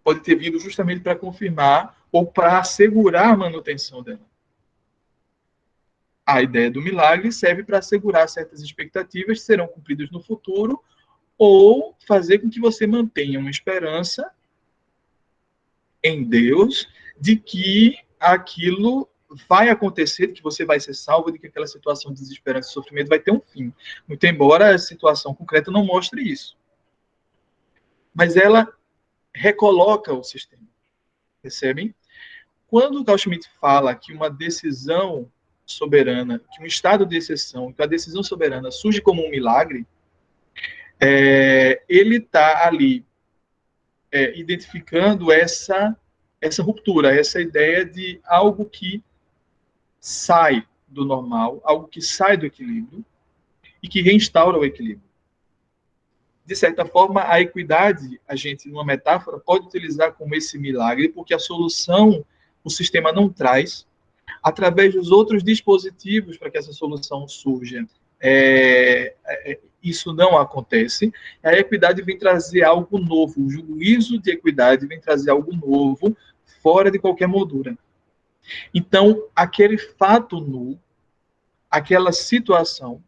Pode ter vindo justamente para confirmar ou para assegurar a manutenção dela. A ideia do milagre serve para assegurar certas expectativas que serão cumpridas no futuro ou fazer com que você mantenha uma esperança em Deus de que aquilo vai acontecer, de que você vai ser salvo, de que aquela situação de desesperança e sofrimento vai ter um fim. Muito embora a situação concreta não mostre isso. Mas ela recoloca o sistema. Percebem? Quando o Carl Schmitt fala que uma decisão soberana, que um estado de exceção, que a decisão soberana surge como um milagre, ele está ali identificando essa ruptura, essa ideia de algo que sai do normal, algo que sai do equilíbrio e que reinstaura o equilíbrio. De certa forma, a equidade, a gente, numa metáfora, pode utilizar como esse milagre, porque a solução o sistema não traz, através dos outros dispositivos para que essa solução surja. Isso não acontece. A equidade vem trazer algo novo, o juízo de equidade vem trazer algo novo, fora de qualquer moldura. Então, aquele fato nu, aquela situação,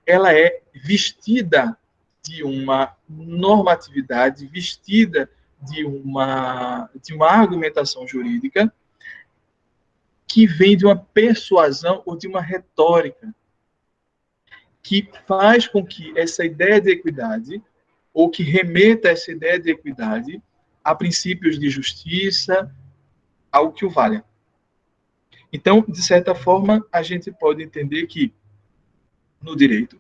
ela é vestida de uma normatividade, vestida de uma argumentação jurídica que vem de uma persuasão ou de uma retórica que faz com que essa ideia de equidade, ou que remeta essa ideia de equidade a princípios de justiça, algo que o valha. Então, de certa forma, a gente pode entender que, no direito,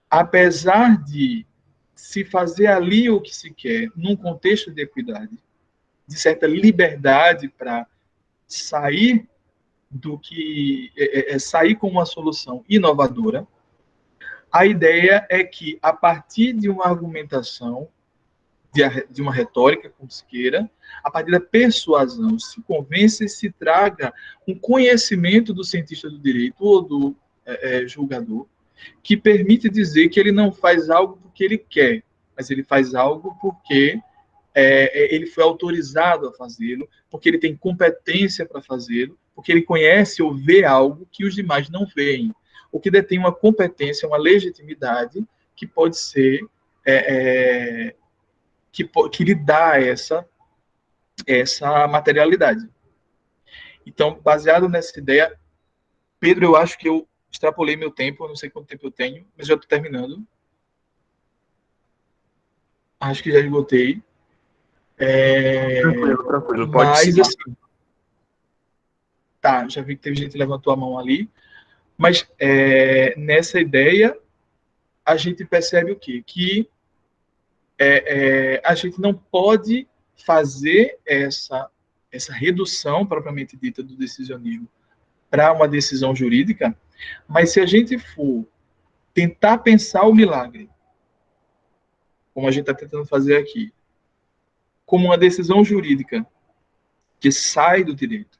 apesar de se fazer ali o que se quer, num contexto de equidade, de certa liberdade para sair sair com uma solução inovadora, a ideia é que, a partir de uma argumentação, de uma retórica, como se queira, a partir da persuasão, se convença e se traga um conhecimento do cientista do direito ou do julgador, que permite dizer que ele não faz algo porque ele quer, mas ele faz algo porque ele foi autorizado a fazê-lo, porque ele tem competência para fazê-lo, porque ele conhece ou vê algo que os demais não veem, ou que detém uma competência, uma legitimidade que pode ser que lhe dá essa materialidade. Então, baseado nessa ideia, Pedro, eu acho que eu extrapolei meu tempo, eu não sei quanto tempo eu tenho, mas já estou terminando. Acho que já esgotei. Tranquilo, pode Mas, seguir. assim, tá, já vi que teve gente que levantou a mão ali, mas nessa ideia, a gente percebe o quê? Que a gente não pode fazer essa redução propriamente dita do decisionismo para uma decisão jurídica, mas se a gente for tentar pensar o milagre, como a gente está tentando fazer aqui, como uma decisão jurídica que sai do direito,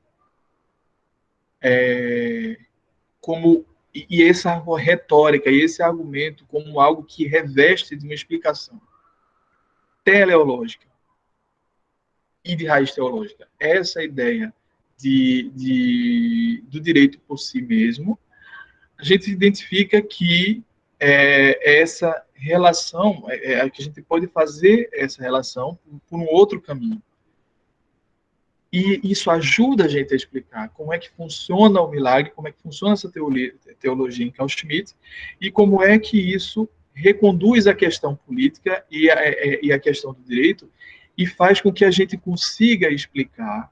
como e essa retórica e esse argumento como algo que reveste de uma explicação teleológica e de raiz teológica, essa ideia do direito por si mesmo, a gente identifica que essa relação, que a gente pode fazer essa relação por um outro caminho. E isso ajuda a gente a explicar como é que funciona o milagre, como é que funciona essa teologia em Carl Schmitt, e como é que isso reconduz a questão política e a questão do direito, e faz com que a gente consiga explicar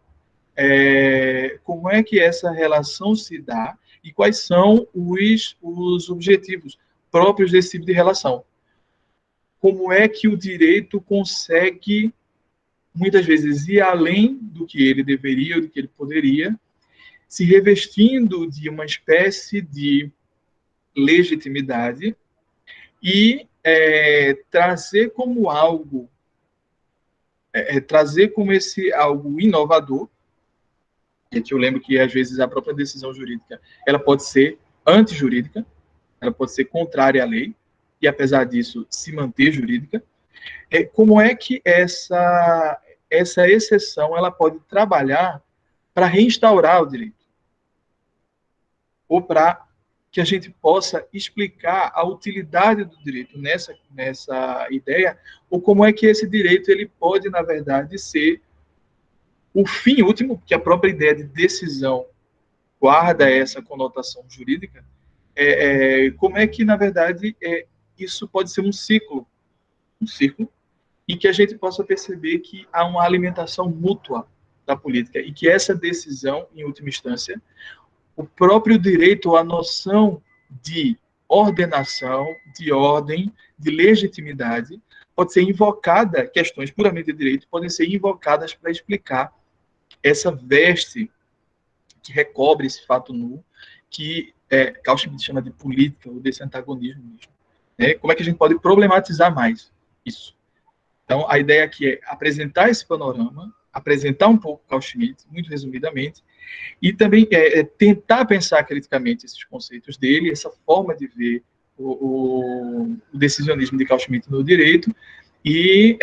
como é que essa relação se dá e quais são os objetivos próprios desse tipo de relação. Como é que o direito consegue muitas vezes ir além do que ele deveria ou do que ele poderia, se revestindo de uma espécie de legitimidade e trazer como algo, trazer como esse algo inovador, que eu lembro que às vezes a própria decisão jurídica ela pode ser antijurídica, ela pode ser contrária à lei, e apesar disso se manter jurídica. Como é que essa exceção ela pode trabalhar para reinstaurar o direito? Ou para que a gente possa explicar a utilidade do direito nessa ideia, ou como é que esse direito ele pode, na verdade, ser o fim último, que a própria ideia de decisão guarda essa conotação jurídica, como é que, na verdade, isso pode ser um ciclo, e que a gente possa perceber que há uma alimentação mútua da política e que essa decisão, em última instância, o próprio direito, a noção de ordenação, de ordem, de legitimidade, pode ser invocada, questões puramente de direito podem ser invocadas para explicar essa veste que recobre esse fato nu, que Carl Schmitt chama de política, ou desse antagonismo mesmo. Como é que a gente pode problematizar mais isso? Então, a ideia aqui é apresentar esse panorama, apresentar um pouco Carl Schmitt, muito resumidamente, e também tentar pensar criticamente esses conceitos dele, essa forma de ver o decisionismo de Carl Schmitt no direito, e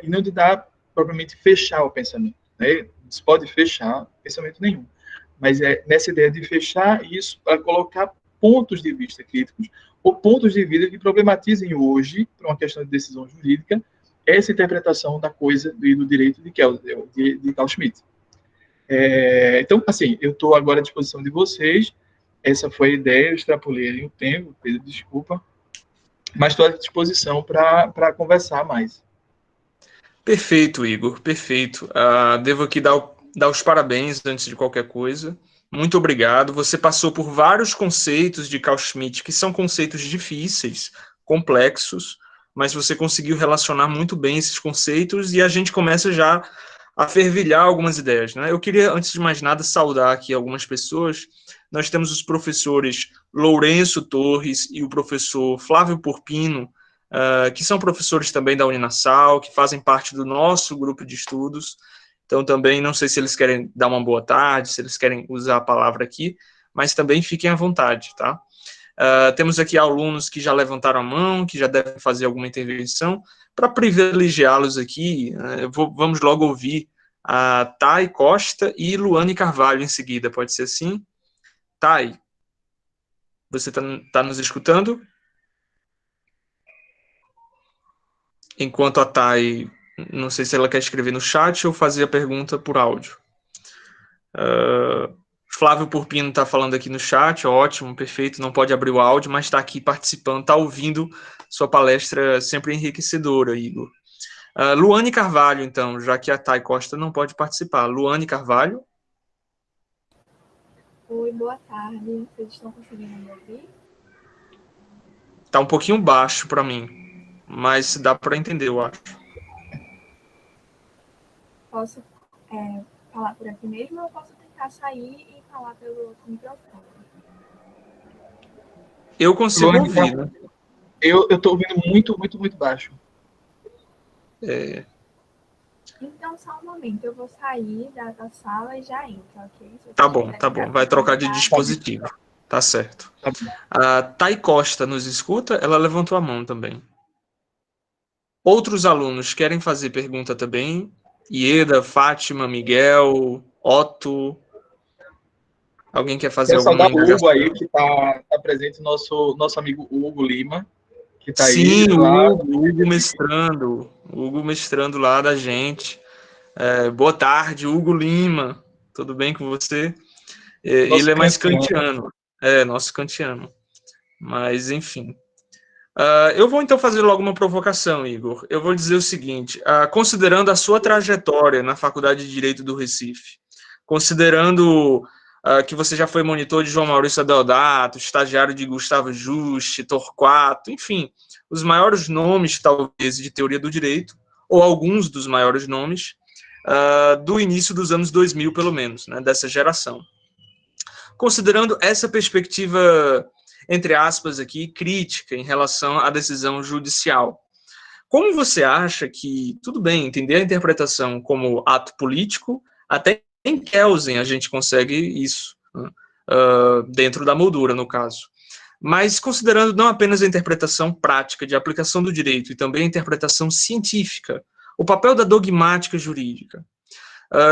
não de dar, propriamente, fechar o pensamento. Né? Não se pode fechar pensamento nenhum, mas nessa ideia de fechar isso para colocar pontos de vista críticos, ou pontos de vista que problematizem hoje, para uma questão de decisão jurídica, essa interpretação da coisa e do direito de Carl Schmitt. Então, assim, eu estou agora à disposição de vocês. Essa foi a ideia, eu extrapolei o tempo, Pedro, desculpa. Mas estou à disposição para conversar mais. Perfeito, Igor, perfeito. Devo aqui dar os parabéns antes de qualquer coisa. Muito obrigado. Você passou por vários conceitos de Carl Schmitt, que são conceitos difíceis, complexos, mas você conseguiu relacionar muito bem esses conceitos e a gente começa já a fervilhar algumas ideias. Né? Eu queria, antes de mais nada, saudar aqui algumas pessoas. Nós temos os professores Lourenço Torres e o professor Flávio Porpino, que são professores também da Uninasal, que fazem parte do nosso grupo de estudos. Então, também, não sei se eles querem dar uma boa tarde, se eles querem usar a palavra aqui, mas também fiquem à vontade, tá? Temos aqui alunos que já levantaram a mão, que já devem fazer alguma intervenção. Para privilegiá-los aqui, vamos logo ouvir a Thay Costa e Luane Carvalho em seguida, pode ser assim? Thay, você tá nos escutando? Enquanto a Thay, não sei se ela quer escrever no chat ou fazer a pergunta por áudio. Flávio Purpino está falando aqui no chat, ótimo, perfeito, não pode abrir o áudio, mas está aqui participando, está ouvindo sua palestra sempre enriquecedora, Igor. Luane Carvalho, então, já que a Thay Costa não pode participar. Luane Carvalho. Oi, boa tarde. Vocês estão conseguindo me ouvir? Está um pouquinho baixo para mim, mas dá para entender, eu acho. Posso falar por aqui mesmo ou eu posso tentar sair e falar pelo outro microfone? Eu consigo ouvir, né? Eu estou ouvindo muito, muito, muito baixo. Então, só um momento. Eu vou sair da sala e já entro, ok? Tá bom. Vai trocar de dispositivo. Tá certo. A Thay Costa nos escuta? Ela levantou a mão também. Outros alunos querem fazer pergunta também? Ieda, Fátima, Miguel, Otto. Alguém quer fazer alguma indagação? O Hugo aí, que está presente, nosso amigo Hugo Lima, que está aí. Sim, o Hugo mestrando lá da gente. Boa tarde, Hugo Lima. Tudo bem com você? Ele é mais kantiano. Nosso kantiano. Mas, enfim. Eu vou, então, fazer logo uma provocação, Igor. Eu vou dizer o seguinte, considerando a sua trajetória na Faculdade de Direito do Recife, considerando que você já foi monitor de João Maurício Adeodato, estagiário de Gustavo Juste, Torquato, enfim, os maiores nomes, talvez, de teoria do direito, ou alguns dos maiores nomes, do início dos anos 2000, pelo menos, né, dessa geração. Considerando essa perspectiva, entre aspas aqui, crítica em relação à decisão judicial, como você acha que, tudo bem, entender a interpretação como ato político, até em Kelsen a gente consegue isso, né? Dentro da moldura, no caso. Mas considerando não apenas a interpretação prática de aplicação do direito, e também a interpretação científica, o papel da dogmática jurídica,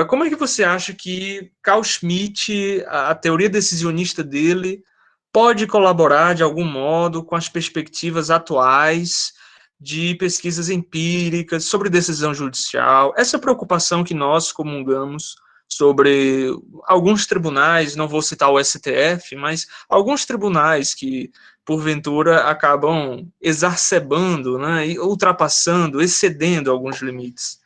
como é que você acha que Carl Schmitt, a teoria decisionista dele, pode colaborar de algum modo com as perspectivas atuais de pesquisas empíricas sobre decisão judicial, essa preocupação que nós comungamos sobre alguns tribunais, não vou citar o STF, mas alguns tribunais que, porventura, acabam exacerbando, né, e ultrapassando, excedendo alguns limites.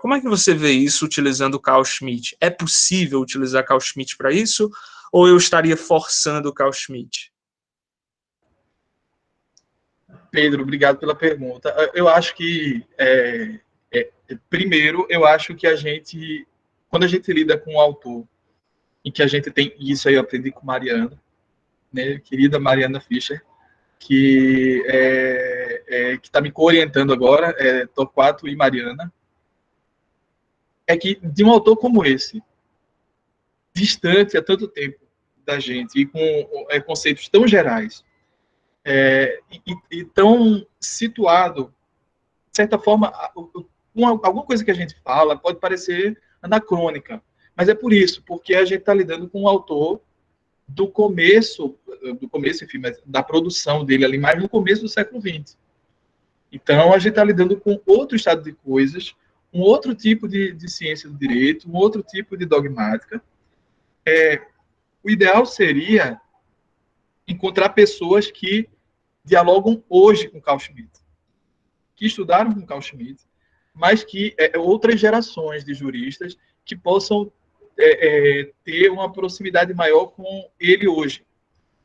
Como é que você vê isso utilizando Carl Schmitt? É possível utilizar Carl Schmitt para isso? Ou eu estaria forçando o Carl Schmitt? Pedro, obrigado pela pergunta. Eu acho que, primeiro, eu acho que quando a gente lida com um autor, e que a gente tem, isso aí eu aprendi com Mariana, né, querida Mariana Fischer, que está me orientando agora, Torquato e Mariana, é que de um autor como esse, distante há tanto tempo da gente, e com conceitos tão gerais, e tão situado, de certa forma, alguma coisa que a gente fala pode parecer anacrônica, mas é por isso, porque a gente está lidando com um autor do começo, enfim, mas da produção dele ali, mais no começo do século XX. Então, a gente está lidando com outro estado de coisas, um outro tipo de ciência do direito, um outro tipo de dogmática. O ideal seria encontrar pessoas que dialogam hoje com Carl Schmitt, que estudaram com Carl Schmitt, mas que outras gerações de juristas que possam ter uma proximidade maior com ele hoje.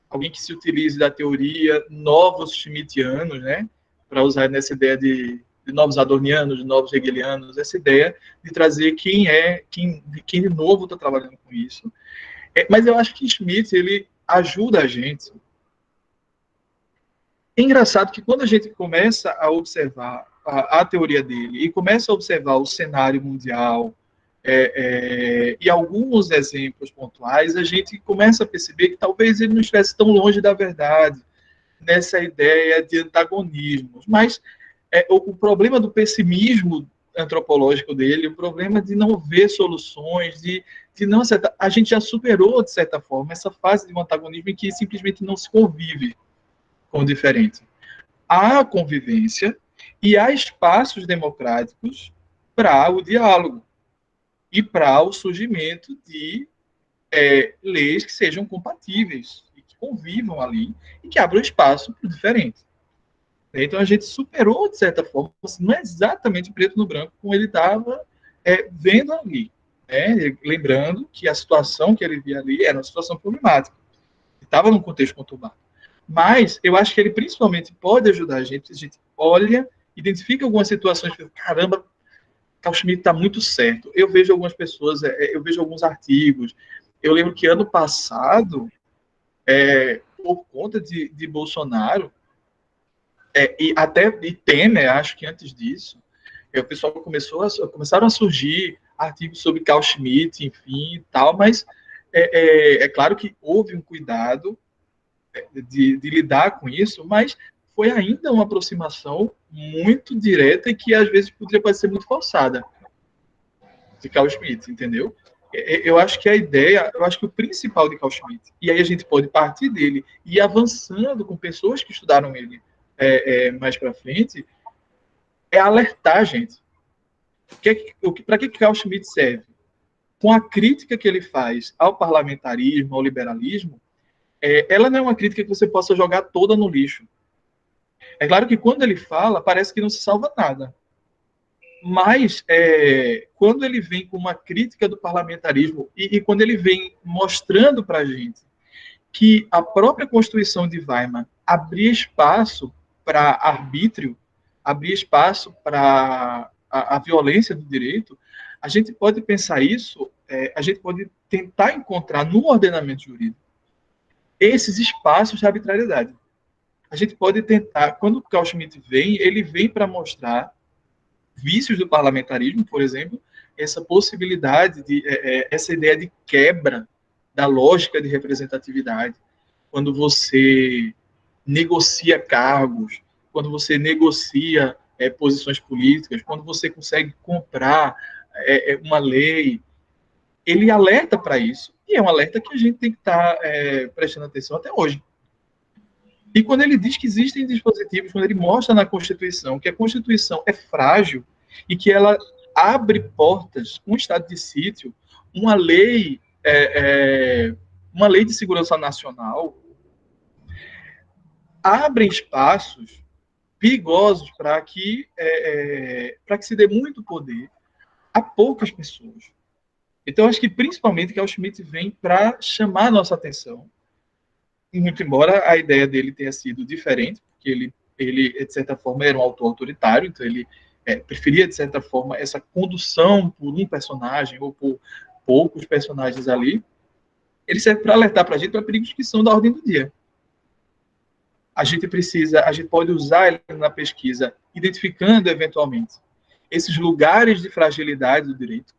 Alguém que se utilize da teoria, novos schmittianos, né, para usar nessa ideia de novos adornianos, de novos hegelianos, essa ideia de trazer quem de novo está trabalhando com isso. Mas eu acho que Schmitt, ele ajuda a gente É engraçado que quando a gente começa a observar a teoria dele e começa a observar o cenário mundial e alguns exemplos pontuais, a gente começa a perceber que talvez ele não estivesse tão longe da verdade nessa ideia de antagonismos. Mas o problema do pessimismo antropológico dele, o problema de não ver soluções, de não acertar, a gente já superou, de certa forma, essa fase de um antagonismo em que simplesmente não se convive com o diferente. Há convivência e há espaços democráticos para o diálogo e para o surgimento de leis que sejam compatíveis e que convivam ali e que abram espaço para o diferente. Então a gente superou, de certa forma, não é exatamente preto no branco como ele estava vendo ali. Lembrando que a situação que ele via ali era uma situação problemática, estava num contexto conturbado. Mas eu acho que ele principalmente pode ajudar a gente olha, identifica algumas situações e caramba, Carl Schmitt está muito certo. Eu vejo algumas pessoas, eu vejo alguns artigos. Eu lembro que ano passado, por conta de Bolsonaro, e até de Temer, acho que antes disso, o pessoal começaram a surgir artigos sobre Carl Schmitt, enfim, e tal, mas é claro que houve um cuidado de lidar com isso, mas foi ainda uma aproximação muito direta e que às vezes poderia parecer muito forçada de Carl Schmitt, entendeu? Eu acho que a ideia, eu acho que o principal de Carl Schmitt, e aí a gente pode partir dele e ir avançando com pessoas que estudaram ele mais para frente, é alertar a gente. Para que Carl Schmitt serve? Com a crítica que ele faz ao parlamentarismo, ao liberalismo, ela não é uma crítica que você possa jogar toda no lixo. É claro que quando ele fala, parece que não se salva nada. Mas quando ele vem com uma crítica do parlamentarismo e quando ele vem mostrando para a gente que a própria Constituição de Weimar abria espaço para arbítrio, abria espaço para a violência do direito, a gente pode pensar isso, a gente pode tentar encontrar no ordenamento jurídico esses espaços de arbitrariedade. A gente pode tentar, quando o Carl Schmitt vem, ele vem para mostrar vícios do parlamentarismo, por exemplo, essa possibilidade, essa ideia de quebra da lógica de representatividade, quando você negocia cargos, quando você negocia posições políticas, quando você consegue comprar uma lei, ele alerta para isso, e é um alerta que a gente tem que estar prestando atenção até hoje. E quando ele diz que existem dispositivos, quando ele mostra na Constituição que a Constituição é frágil e que ela abre portas, um estado de sítio, uma lei de segurança nacional, abrem espaços perigosos para que se dê muito poder a poucas pessoas. Então, acho que principalmente Carl Schmitt vem para chamar a nossa atenção, muito embora a ideia dele tenha sido diferente, porque ele de certa forma, era um autor autoritário, então ele preferia, de certa forma, essa condução por um personagem ou por poucos personagens ali. Ele serve para alertar para a gente para perigos que são da ordem do dia. A gente pode usar ele na pesquisa, identificando eventualmente esses lugares de fragilidade do direito,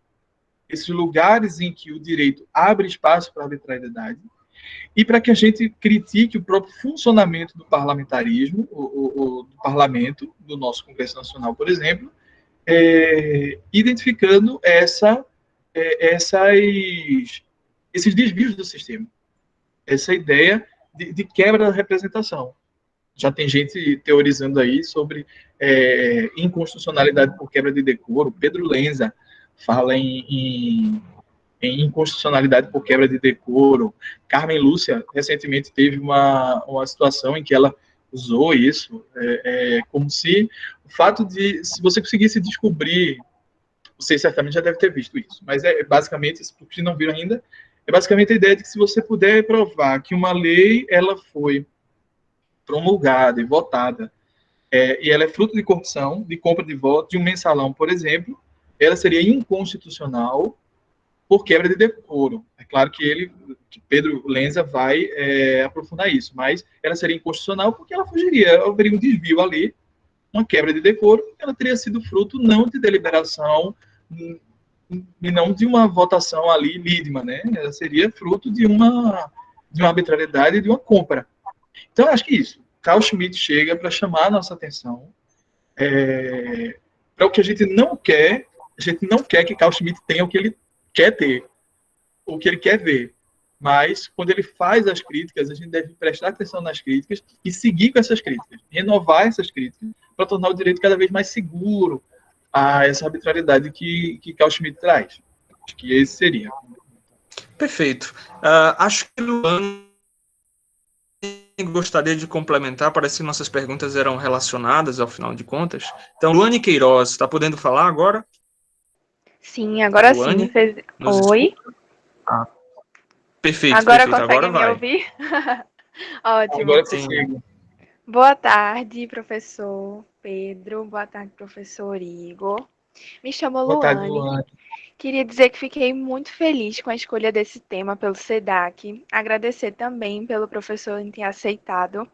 esses lugares em que o direito abre espaço para a arbitrariedade, e para que a gente critique o próprio funcionamento do parlamentarismo, do parlamento, do nosso Congresso Nacional, por exemplo, identificando esses desvios do sistema, essa ideia de quebra da representação. Já tem gente teorizando aí sobre inconstitucionalidade por quebra de decoro. Pedro Lenza fala em inconstitucionalidade por quebra de decoro. Carmen Lúcia, recentemente, teve uma situação em que ela usou isso como se o fato de, se você conseguisse descobrir, você certamente já deve ter visto isso, mas basicamente, se não viram ainda, é basicamente a ideia de que se você puder provar que uma lei ela foi promulgada e votada, e ela é fruto de corrupção, de compra de voto, de um mensalão, por exemplo, ela seria inconstitucional por quebra de decoro. É claro que Pedro Lenza vai aprofundar isso, mas ela seria inconstitucional porque ela fugiria, haveria um desvio ali, uma quebra de decoro, ela teria sido fruto não de deliberação e não de uma votação ali lídima, né? Ela seria fruto de uma arbitrariedade, de uma compra. Então, eu acho que isso. Carl Schmitt chega para chamar a nossa atenção para o que a gente não quer. A gente não quer que Carl Schmitt tenha o que ele quer ter, o que ele quer ver. Mas, quando ele faz as críticas, a gente deve prestar atenção nas críticas e seguir com essas críticas, renovar essas críticas, para tornar o direito cada vez mais seguro a essa arbitrariedade que Carl Schmitt traz. Acho que esse seria. Perfeito. Acho que o Luane gostaria de complementar, parece que nossas perguntas eram relacionadas, ao final de contas. Então, Luane Queiroz, está podendo falar agora? Sim, agora Luane, sim. Vocês... nos Oi? Perfeito, Agora perfeito. conseguem Agora me vai. ouvir? Ótimo. Agora consigo. Boa tarde, professor Pedro. Boa tarde, professor Igor. Me chamo Boa tarde, Luane. Luane. Queria dizer que fiquei muito feliz com a escolha desse tema pelo SEDAC. Agradecer também pelo professor em ter aceitado.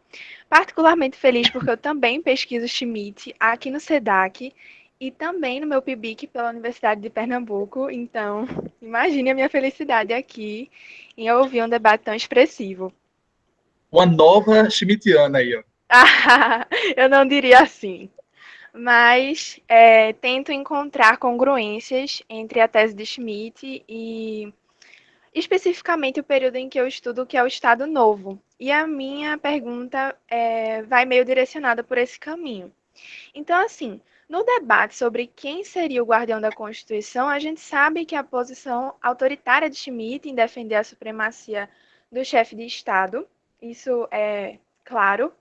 Particularmente feliz porque eu também pesquiso Schmitt aqui no SEDAC e também no meu PIBIC pela Universidade de Pernambuco. Então, imagine a minha felicidade aqui em ouvir um debate tão expressivo. Uma nova Schmittiana aí, ó. Eu não diria assim. Mas tento encontrar congruências entre a tese de Schmitt e especificamente o período em que eu estudo, que é o Estado Novo. E a minha pergunta vai meio direcionada por esse caminho. Então, assim, no debate sobre quem seria o guardião da Constituição, a gente sabe que a posição autoritária de Schmitt em defender a supremacia do chefe de Estado, isso é claro.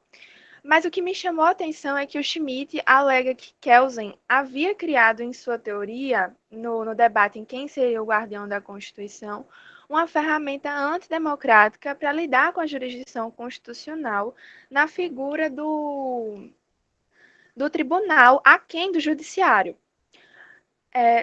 Mas o que me chamou a atenção é que o Schmitt alega que Kelsen havia criado em sua teoria, no debate em quem seria o guardião da Constituição, uma ferramenta antidemocrática para lidar com a jurisdição constitucional na figura do tribunal aquém do judiciário.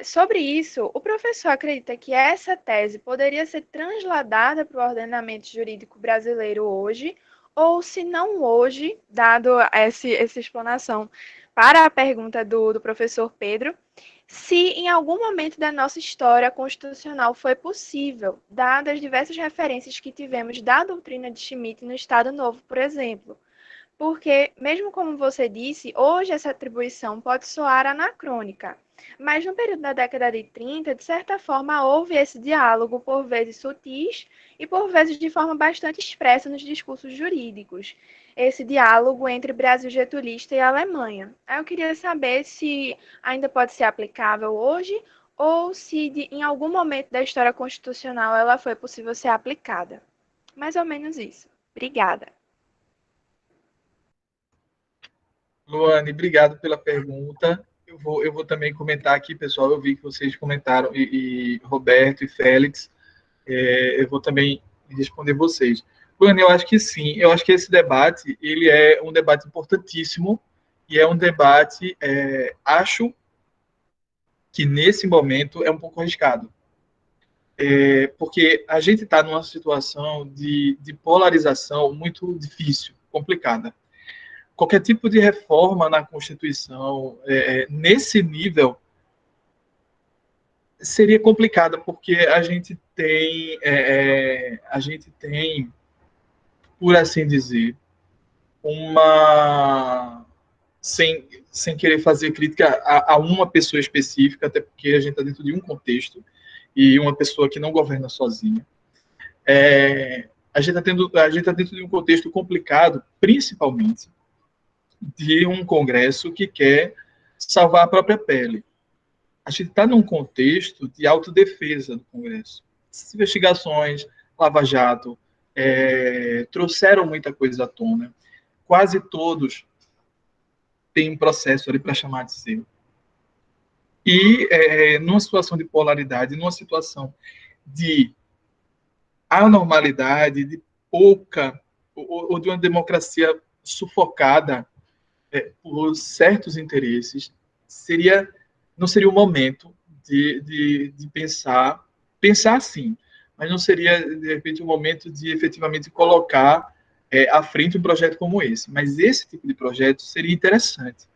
Sobre isso, o professor acredita que essa tese poderia ser transladada para o ordenamento jurídico brasileiro hoje, ou se não hoje, dado essa explanação para a pergunta do professor Pedro, se em algum momento da nossa história constitucional foi possível, dadas as diversas referências que tivemos da doutrina de Schmitt no Estado Novo, por exemplo. Porque, mesmo como você disse, hoje essa atribuição pode soar anacrônica. Mas no período da década de 30, de certa forma, houve esse diálogo, por vezes sutis e por vezes de forma bastante expressa nos discursos jurídicos. Esse diálogo entre Brasil getulista e Alemanha. Eu queria saber se ainda pode ser aplicável hoje ou se em algum momento da história constitucional ela foi possível ser aplicada. Mais ou menos isso. Obrigada. Luane, obrigado pela pergunta. Eu vou também comentar aqui, pessoal. Eu vi que vocês comentaram, e Roberto e Félix, eu vou também responder vocês. Luane, eu acho que sim. Eu acho que esse debate ele é um debate importantíssimo e é um debate, acho que nesse momento é um pouco arriscado. Porque a gente está numa situação de polarização muito difícil, complicada. Qualquer tipo de reforma na Constituição, nesse nível, seria complicada, porque a gente tem, por assim dizer, uma... Sem querer fazer crítica a uma pessoa específica, até porque a gente está dentro de um contexto, e uma pessoa que não governa sozinha. A gente está dentro de um contexto complicado, principalmente de um Congresso que quer salvar a própria pele. A gente está num contexto de autodefesa do Congresso. Essas investigações, Lava Jato, trouxeram muita coisa à tona. Quase todos têm um processo ali para chamar de seu. E numa situação de polaridade, numa situação de anormalidade, de pouca, ou de uma democracia sufocada por certos interesses, não seria o momento de pensar pensar assim, mas não seria, de repente, o momento de efetivamente colocar à frente um projeto como esse. Mas esse tipo de projeto seria interessante.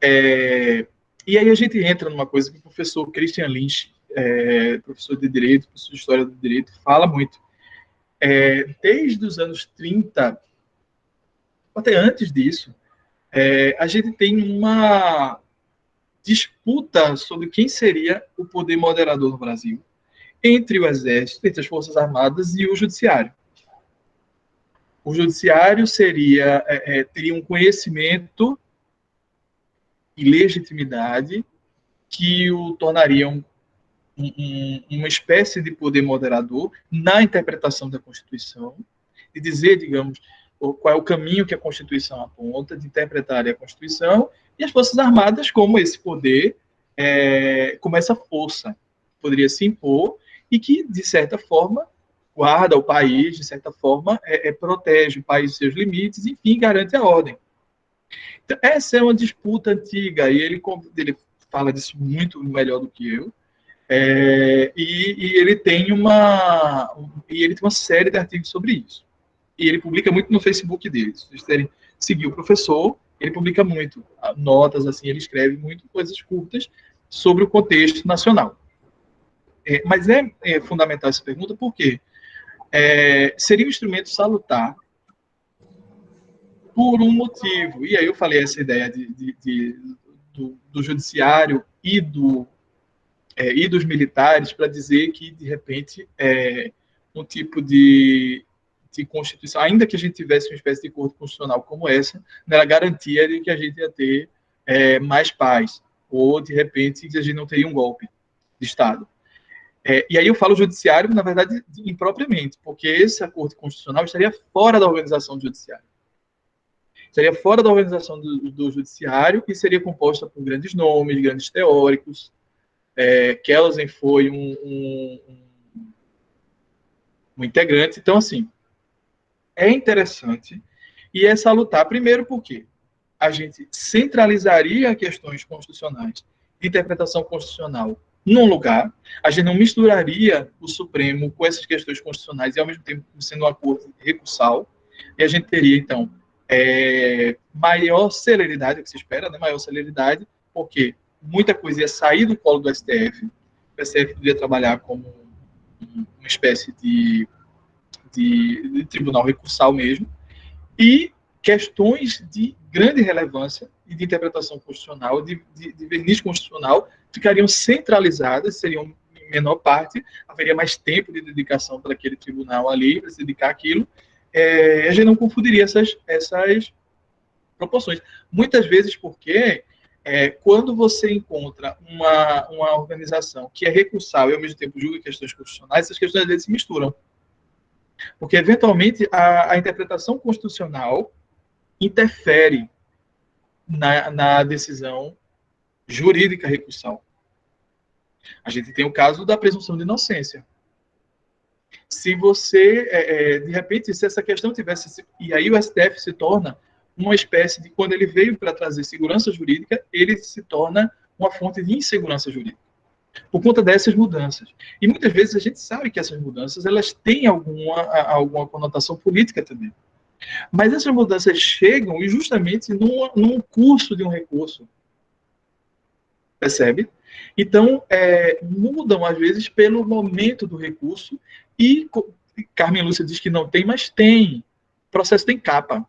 E aí a gente entra numa coisa que o professor Christian Lynch, professor de Direito, professor de História do Direito, fala muito. Desde os anos 30, até antes disso, a gente tem uma disputa sobre quem seria o poder moderador no Brasil, entre o Exército, entre as Forças Armadas e o Judiciário. O Judiciário teria um conhecimento e legitimidade que o tornariam uma espécie de poder moderador na interpretação da Constituição, de dizer, digamos, qual é o caminho que a Constituição aponta, de interpretar a Constituição, e as Forças Armadas como esse poder, como essa força, poderia se impor, e que, de certa forma, guarda o país, de certa forma, protege o país e seus limites, enfim, garante a ordem. Então, essa é uma disputa antiga, e ele fala disso muito melhor do que eu, e ele tem uma série de artigos sobre isso. E ele publica muito no Facebook dele. Se vocês querem seguir o professor, ele publica muito notas, assim, ele escreve muito coisas curtas sobre o contexto nacional. Mas é fundamental essa pergunta porque seria um instrumento salutar por um motivo. E aí eu falei essa ideia do judiciário e dos militares para dizer que, de repente, um tipo de Constituição, ainda que a gente tivesse uma espécie de corte constitucional como essa, não era garantia de que a gente ia ter mais paz, ou, de repente, que a gente não teria um golpe de Estado. E aí eu falo judiciário, na verdade, impropriamente, porque essa corte constitucional estaria fora da organização do judiciário. Estaria fora da organização do judiciário e seria composta por grandes nomes, grandes teóricos. Kelsen foi um integrante. Então, assim, é interessante e é salutar, primeiro porque a gente centralizaria questões constitucionais, de interpretação constitucional, num lugar, a gente não misturaria o Supremo com essas questões constitucionais e, ao mesmo tempo, sendo uma corte recursal, e a gente teria, então, maior celeridade, o que se espera, né? Maior celeridade, porque muita coisa ia sair do colo do STF, o STF poderia trabalhar como uma espécie de tribunal recursal mesmo, e questões de grande relevância e de interpretação constitucional, de verniz constitucional, ficariam centralizadas, seriam em menor parte, haveria mais tempo de dedicação para aquele tribunal ali, para se dedicar àquilo, a gente não confundiria essas proporções. Muitas vezes porque quando você encontra uma organização que é recursal e ao mesmo tempo julga questões constitucionais, essas questões às vezes se misturam. Porque, eventualmente, a interpretação constitucional interfere na decisão jurídica recursal. A gente tem o caso da presunção de inocência. Se você, de repente, se essa questão tivesse... E aí o STF se torna uma espécie de... Quando ele veio para trazer segurança jurídica, ele se torna uma fonte de insegurança jurídica, por conta dessas mudanças. E muitas vezes a gente sabe que essas mudanças elas têm alguma conotação política também. Mas essas mudanças chegam e justamente num curso de um recurso. Percebe? Então, mudam às vezes pelo momento do recurso e Carmen Lúcia diz que não tem, mas tem. O processo tem capa.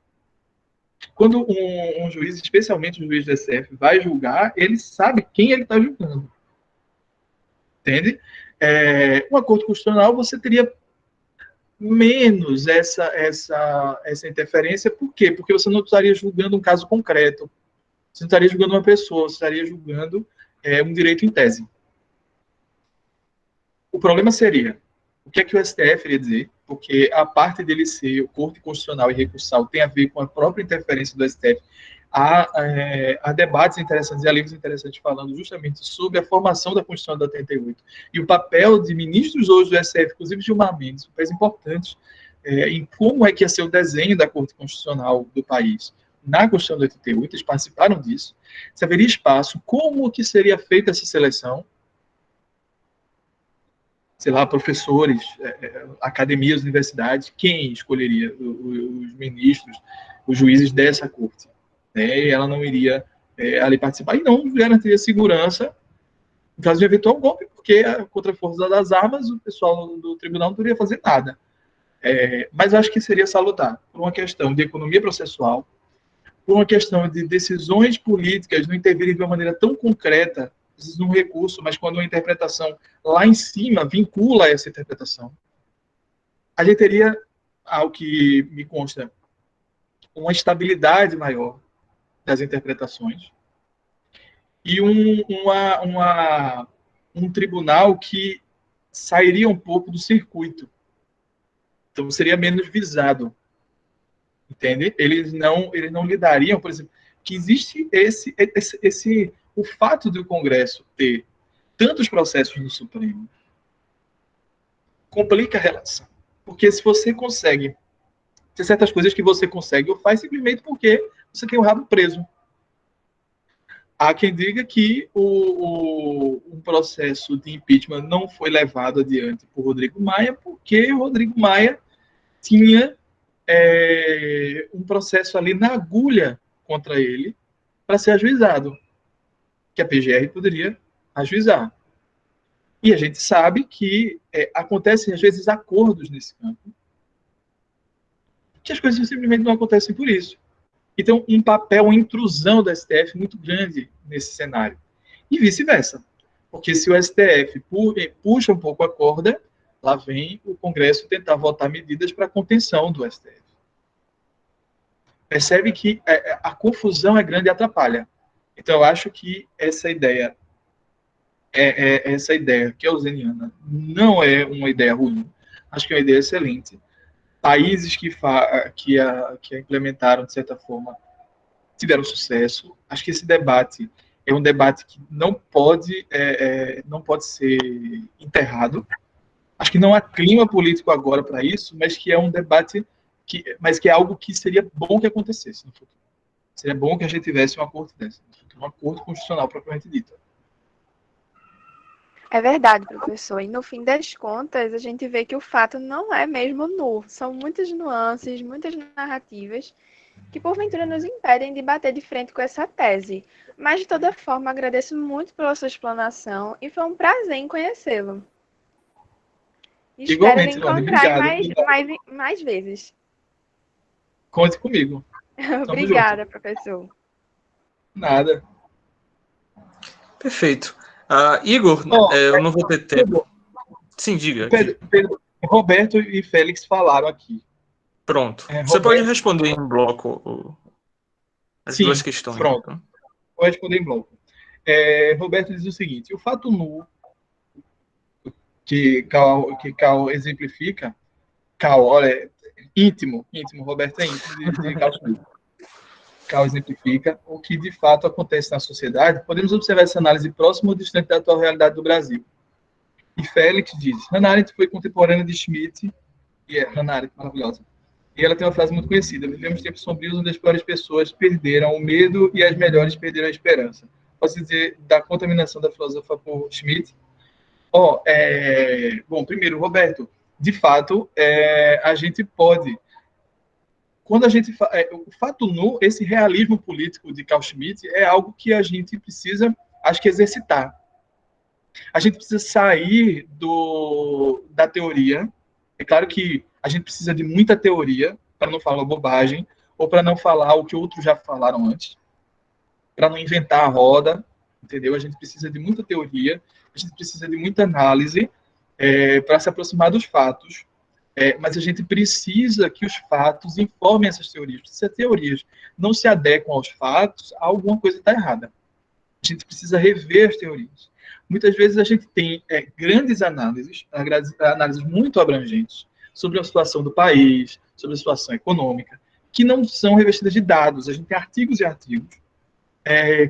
Quando um juiz, especialmente um juiz do STF, vai julgar, ele sabe quem ele está julgando. Entende? Uma corte constitucional, você teria menos essa interferência. Por quê? Porque você não estaria julgando um caso concreto. Você não estaria julgando uma pessoa, você estaria julgando um direito em tese. O problema seria, o que é que o STF iria dizer? Porque a parte dele ser o corte constitucional e recursal tem a ver com a própria interferência do STF. Há debates interessantes e há livros interessantes falando justamente sobre a formação da Constituição de 88 e o papel de ministros hoje do STF, inclusive Gilmar Mendes, papéis importantes em como é que ia ser o desenho da Corte Constitucional do país. Na Constituição de 88, eles participaram disso. Se haveria espaço, como que seria feita essa seleção? sei lá, professores, academias, universidades, quem escolheria os ministros, os juízes dessa corte? Né? E ela não iria ali participar e não garantiria segurança em caso de eventual golpe, porque contra a força das armas, o pessoal do tribunal não poderia fazer nada. Mas eu acho que seria salutar, por uma questão de economia processual, por uma questão de decisões políticas não intervirem de uma maneira tão concreta, às num recurso, mas quando uma interpretação lá em cima vincula essa interpretação. A gente teria, ao que me consta, uma estabilidade maior das interpretações e um tribunal que sairia um pouco do circuito. Então, seria menos visado. Entende? Eles não lidariam, por exemplo, que existe o fato do Congresso ter tantos processos no Supremo complica a relação. Porque se você consegue, tem certas coisas que você consegue ou faz simplesmente porque você tem o rabo preso. Há quem diga que um processo de impeachment não foi levado adiante por Rodrigo Maia porque o Rodrigo Maia tinha um processo ali na agulha contra ele para ser ajuizado, que a PGR poderia ajuizar. E a gente sabe que acontecem, às vezes, acordos nesse campo, que as coisas simplesmente não acontecem por isso. Então, um papel, uma intrusão do STF muito grande nesse cenário. E vice-versa. Porque se o STF puxa um pouco a corda, lá vem o Congresso tentar votar medidas para contenção do STF. Percebe que a confusão é grande e atrapalha. Então, eu acho que essa ideia keynesiana não é uma ideia ruim. Acho que é uma ideia excelente. Países que a implementaram, de certa forma, tiveram sucesso. Acho que esse debate é um debate que não pode ser enterrado. Acho que não há clima político agora para isso, mas que é um debate mas que é algo que seria bom que acontecesse no futuro. Seria bom que a gente tivesse uma corte dessa, um acordo constitucional propriamente dito. É verdade, professor. E no fim das contas, a gente vê que o fato não é mesmo nu. São muitas nuances, muitas narrativas que porventura nos impedem de bater de frente com essa tese. Mas, de toda forma, agradeço muito pela sua explanação e foi um prazer em conhecê-lo. Espero lhe encontrar mais vezes. Conte comigo. Obrigada, professor. Nada. Perfeito. Igor, eu não vou ter tempo. Sim, diga. Pedro, Roberto e Félix falaram aqui. Pronto. Você pode responder em bloco as duas questões. Pronto. Então. Vou responder em bloco. Roberto diz o seguinte: o fato nu que Cal exemplifica, olha, íntimo, Roberto é íntimo de Cal Schmitt. Cal exemplifica o que de fato acontece na sociedade. Podemos observar essa análise próxima ou distante da atual realidade do Brasil. E Félix diz: Hannah Arendt foi contemporânea de Schmitt, e Hannah Arendt, maravilhosa. E ela tem uma frase muito conhecida: vivemos tempos sombrios onde as piores pessoas perderam o medo e as melhores perderam a esperança. Posso dizer da contaminação da filósofa por Schmitt? Bom, primeiro, Roberto, de fato, a gente pode... Quando a gente o fato nu, esse realismo político de Carl Schmitt é algo que a gente precisa, acho que, exercitar. A gente precisa sair da teoria. É claro que a gente precisa de muita teoria para não falar bobagem ou para não falar o que outros já falaram antes, para não inventar a roda, entendeu? A gente precisa de muita teoria, a gente precisa de muita análise para se aproximar dos fatos. Mas a gente precisa que os fatos informem essas teorias. Se as teorias não se adequam aos fatos, alguma coisa está errada. A gente precisa rever as teorias. Muitas vezes a gente tem grandes análises muito abrangentes sobre a situação do país, sobre a situação econômica, que não são revestidas de dados. A gente tem artigos e artigos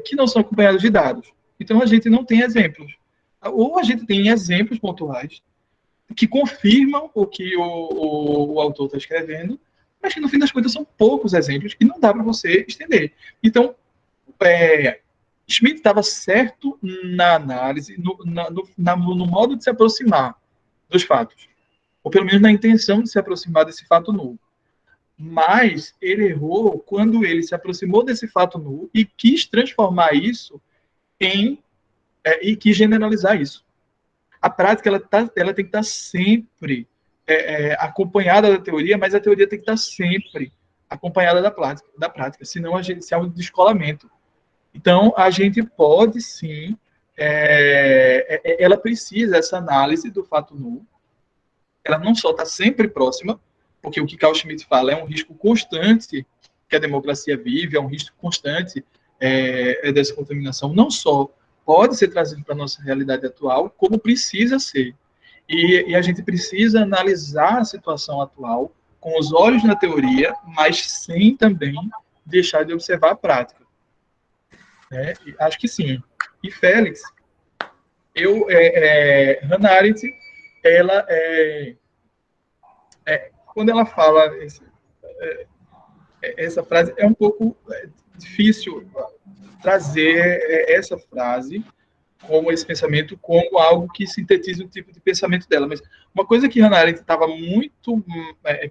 que não são acompanhados de dados. Então a gente não tem exemplos. Ou a gente tem exemplos pontuais que confirmam o que o autor está escrevendo, mas que no fim das contas são poucos exemplos que não dá para você estender. Então, Schmitt estava certo na análise, no modo de se aproximar dos fatos, ou pelo menos na intenção de se aproximar desse fato nulo. Mas ele errou quando ele se aproximou desse fato nulo e quis transformar isso e quis generalizar isso. A prática ela tem que estar sempre acompanhada da teoria, mas a teoria tem que estar sempre acompanhada da prática, senão se há um descolamento. Então, a gente pode sim, ela precisa, essa análise do fato nulo, ela não só está sempre próxima, porque o que Carl Schmitt fala é um risco constante que a democracia vive, é um risco constante dessa contaminação, não só pode ser trazido para a nossa realidade atual, como precisa ser. E a gente precisa analisar a situação atual com os olhos na teoria, mas sem também deixar de observar a prática. Acho que sim. E Félix, Hannah Arendt, ela quando ela fala essa frase, é um pouco difícil trazer essa frase como esse pensamento como algo que sintetiza o tipo de pensamento dela. Mas uma coisa que Hannah Arendt estava muito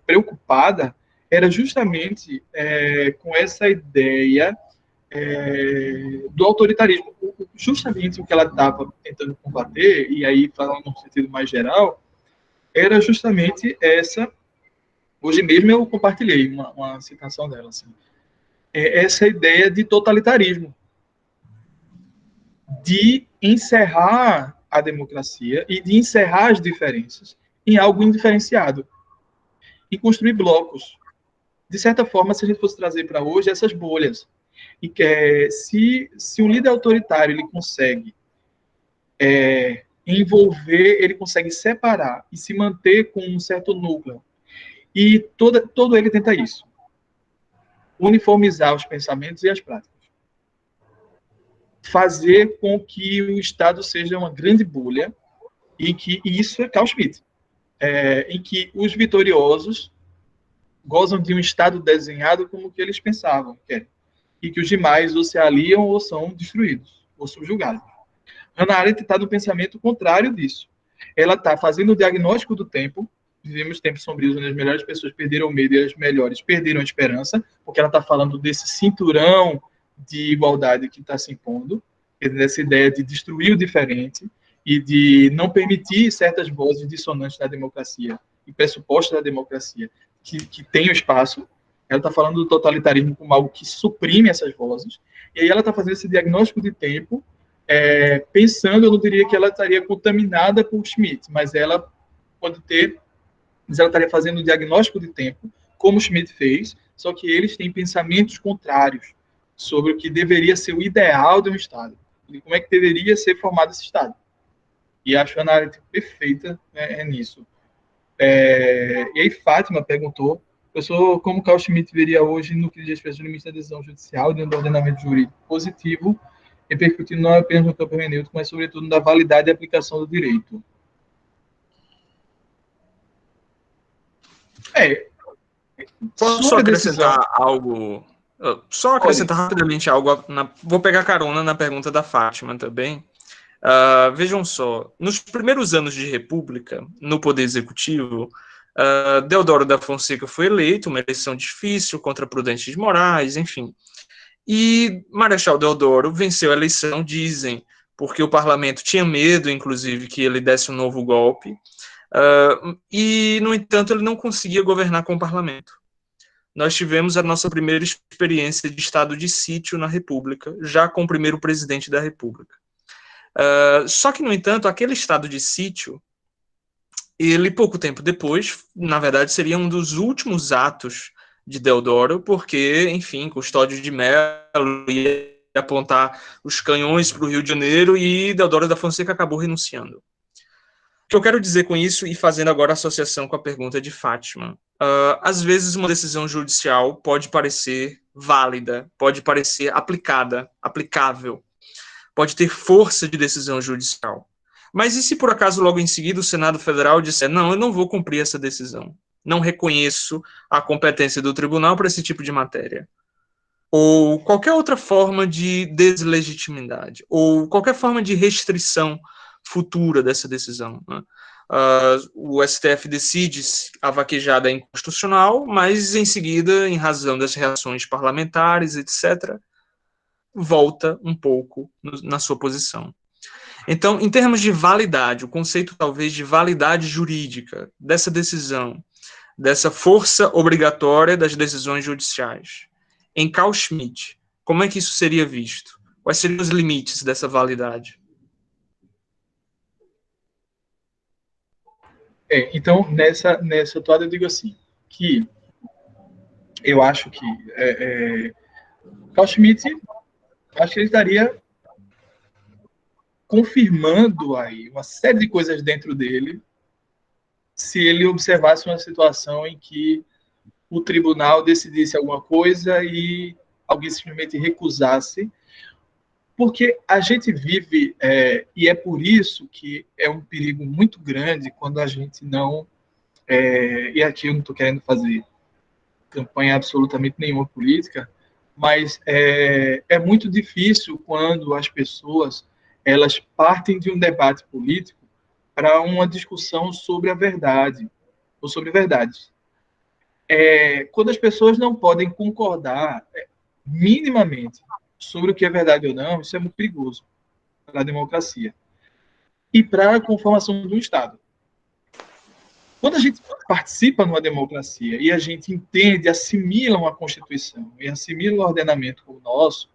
preocupada era justamente com essa ideia do autoritarismo. Justamente o que ela estava tentando combater, e aí falando num sentido mais geral, era justamente essa. Hoje mesmo eu compartilhei uma citação dela, assim, essa ideia de totalitarismo, de encerrar a democracia e de encerrar as diferenças em algo indiferenciado e construir blocos. De certa forma, se a gente fosse trazer para hoje essas bolhas, e que se um líder autoritário ele consegue envolver, ele consegue separar e se manter com um certo núcleo, e todo ele tenta isso, uniformizar os pensamentos e as práticas, fazer com que o Estado seja uma grande bolha, e isso é Carl Schmitt, em que os vitoriosos gozam de um Estado desenhado como que eles pensavam, e que os demais ou se aliam ou são destruídos, ou subjugados. Hannah Arendt está no pensamento contrário disso. Ela está fazendo o diagnóstico do tempo. Vivemos tempos sombrios onde as melhores pessoas perderam o medo e as melhores perderam a esperança, porque ela está falando desse cinturão de igualdade que está se impondo, dessa ideia de destruir o diferente e de não permitir certas vozes dissonantes da democracia e pressupostos da democracia que tenham espaço. Ela está falando do totalitarismo como algo que suprime essas vozes, e aí ela está fazendo esse diagnóstico de tempo, pensando, eu não diria que ela estaria contaminada por Schmitt, mas ela estaria fazendo o diagnóstico de tempo, como Schmitt fez, só que eles têm pensamentos contrários sobre o que deveria ser o ideal de um Estado, e como é que deveria ser formado esse Estado. E acho a análise perfeita nisso. E aí Fátima perguntou, professor, como Carl Schmitt veria hoje no que diz respeito ao limite da decisão judicial dentro do ordenamento jurídico positivo, repercutindo não apenas no campo hermenêutico, mas sobretudo na validade e aplicação do direito. Posso só acrescentar algo? Só acrescentar rapidamente algo. Vou pegar carona na pergunta da Fátima também. Vejam só, nos primeiros anos de República, no Poder Executivo, Deodoro da Fonseca foi eleito, uma eleição difícil contra Prudente de Moraes, enfim. E Marechal Deodoro venceu a eleição, dizem, porque o parlamento tinha medo, inclusive, que ele desse um novo golpe, e, no entanto, ele não conseguia governar com o parlamento. Nós tivemos a nossa primeira experiência de estado de sítio na República, já com o primeiro presidente da República. Só que, no entanto, aquele estado de sítio, ele, pouco tempo depois, na verdade, seria um dos últimos atos de Deodoro, porque, enfim, Custódio de Mello ia apontar os canhões para o Rio de Janeiro e Deodoro da Fonseca acabou renunciando. O que eu quero dizer com isso, e fazendo agora a associação com a pergunta de Fátima, às vezes uma decisão judicial pode parecer válida, pode parecer aplicável, pode ter força de decisão judicial. Mas e se por acaso logo em seguida o Senado Federal disser, não, eu não vou cumprir essa decisão, não reconheço a competência do tribunal para esse tipo de matéria? Ou qualquer outra forma de deslegitimidade, ou qualquer forma de restrição futura dessa decisão, né? o STF decide a vaquejada é inconstitucional, mas em seguida, em razão das reações parlamentares, etc., volta um pouco na sua posição. Então, em termos de validade, o conceito talvez de validade jurídica dessa decisão, dessa força obrigatória das decisões judiciais, em Carl Schmitt, como é que isso seria visto? Quais seriam os limites dessa validade? Então, nessa toada eu digo assim, que eu acho que Carl Schmitt, acho que ele estaria confirmando aí uma série de coisas dentro dele, se ele observasse uma situação em que o tribunal decidisse alguma coisa e alguém simplesmente recusasse, porque a gente vive, e é por isso que é um perigo muito grande quando a gente não, e aqui eu não estou querendo fazer campanha absolutamente nenhuma política, mas é muito difícil quando as pessoas elas partem de um debate político para uma discussão sobre a verdade, ou sobre verdades. Quando as pessoas não podem concordar minimamente sobre o que é verdade ou não, isso é muito perigoso para a democracia e para a conformação do Estado. Quando a gente participa numa democracia e a gente entende, assimila uma Constituição e assimila um ordenamento como o nosso,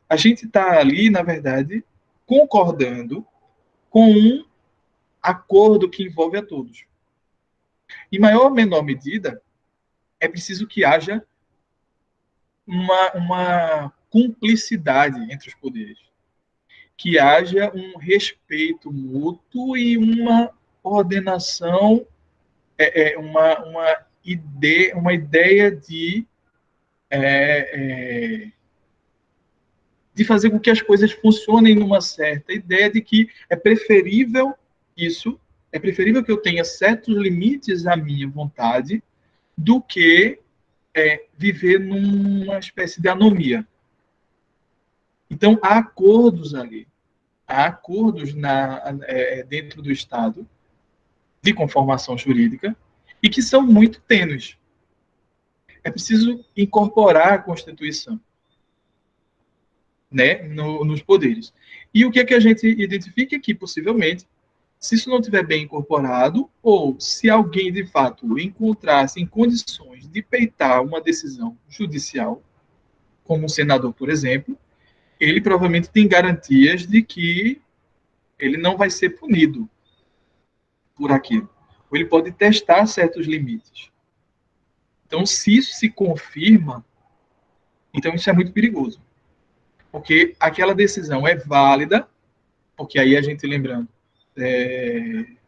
a gente está ali, na verdade, concordando com um acordo que envolve a todos. Em maior ou menor medida, é preciso que haja uma cumplicidade entre os poderes, que haja um respeito mútuo e uma ordenação, uma ideia de fazer com que as coisas funcionem numa certa ideia de que é preferível que eu tenha certos limites à minha vontade do que viver numa espécie de anomia. Então, há acordos ali, há acordos dentro do Estado de conformação jurídica e que são muito tênues. É preciso incorporar a Constituição, né, nos poderes. E o que é que a gente identifica aqui, possivelmente, se isso não estiver bem incorporado, ou se alguém, de fato, encontrasse em condições de peitar uma decisão judicial, como um senador, por exemplo, ele provavelmente tem garantias de que ele não vai ser punido por aquilo. Ou ele pode testar certos limites. Então, se isso se confirma, então isso é muito perigoso. Porque aquela decisão é válida, porque aí a gente lembrando,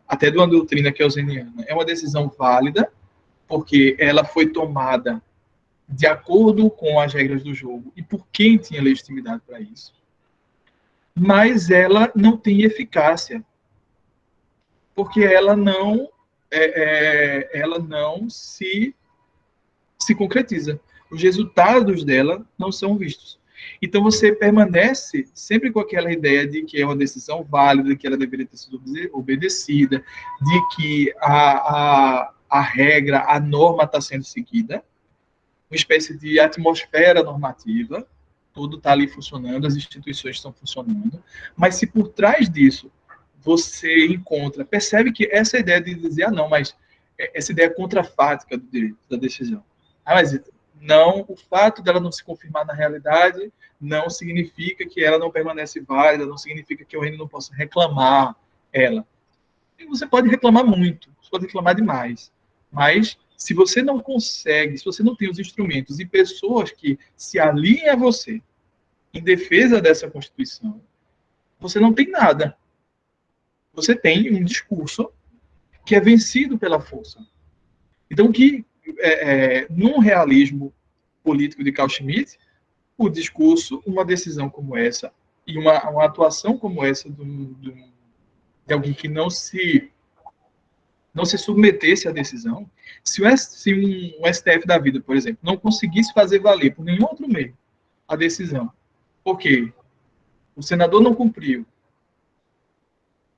até de uma doutrina kelseniana, é uma decisão válida, porque ela foi tomada de acordo com as regras do jogo e por quem tinha legitimidade para isso. Mas ela não tem eficácia, porque ela não se concretiza. Os resultados dela não são vistos. Então, você permanece sempre com aquela ideia de que é uma decisão válida, que ela deveria ter sido obedecida, de que a regra, a norma está sendo seguida, uma espécie de atmosfera normativa, tudo está ali funcionando, as instituições estão funcionando, mas se por trás disso você percebe que essa ideia de dizer, não, mas essa ideia contrafática do direito, da decisão. Mas não, o fato dela não se confirmar na realidade não significa que ela não permanece válida, não significa que eu ainda não posso reclamar ela. E você pode reclamar muito, você pode reclamar demais, mas se você não consegue, se você não tem os instrumentos e pessoas que se alinhem a você em defesa dessa Constituição, você não tem nada. Você tem um discurso que é vencido pela força. Então, num realismo político de Carl Schmitt, o discurso, uma decisão como essa, e uma atuação como essa de alguém que não se submetesse à decisão, se um STF da vida, por exemplo, não conseguisse fazer valer por nenhum outro meio a decisão, porque o senador não cumpriu,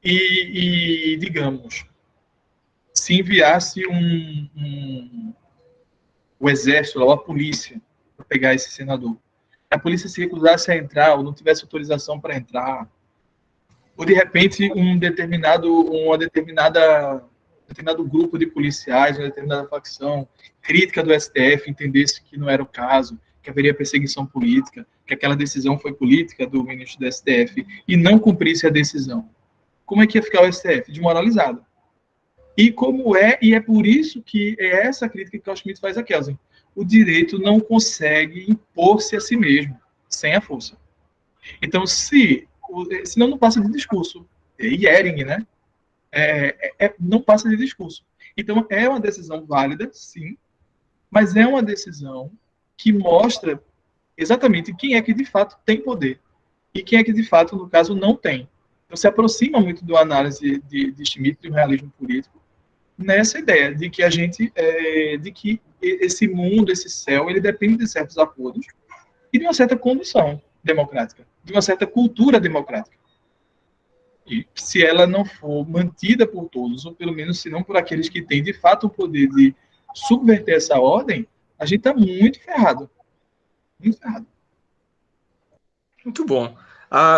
e digamos, se enviasse o exército ou a polícia para pegar esse senador, a polícia se recusasse a entrar ou não tivesse autorização para entrar, ou de repente um determinado grupo de policiais, uma determinada facção crítica do STF entendesse que não era o caso, que haveria perseguição política, que aquela decisão foi política do ministro do STF e não cumprisse a decisão, como é que ia ficar o STF? Desmoralizado. E é por isso que é essa crítica que Carl Schmitt faz a Kelsen. O direito não consegue impor-se a si mesmo, sem a força. Então, senão não passa de discurso. E Ehring, né? Não passa de discurso. Então, é uma decisão válida, sim, mas é uma decisão que mostra exatamente quem é que de fato tem poder e quem é que de fato, no caso, não tem. Então, se aproxima muito da análise de Schmitt, do realismo político, nessa ideia de que de que esse mundo, esse céu, ele depende de certos acordos e de uma certa condução democrática, de uma certa cultura democrática. E se ela não for mantida por todos, ou pelo menos se não por aqueles que têm de fato o poder de subverter essa ordem, a gente está muito ferrado. Muito ferrado. Muito bom.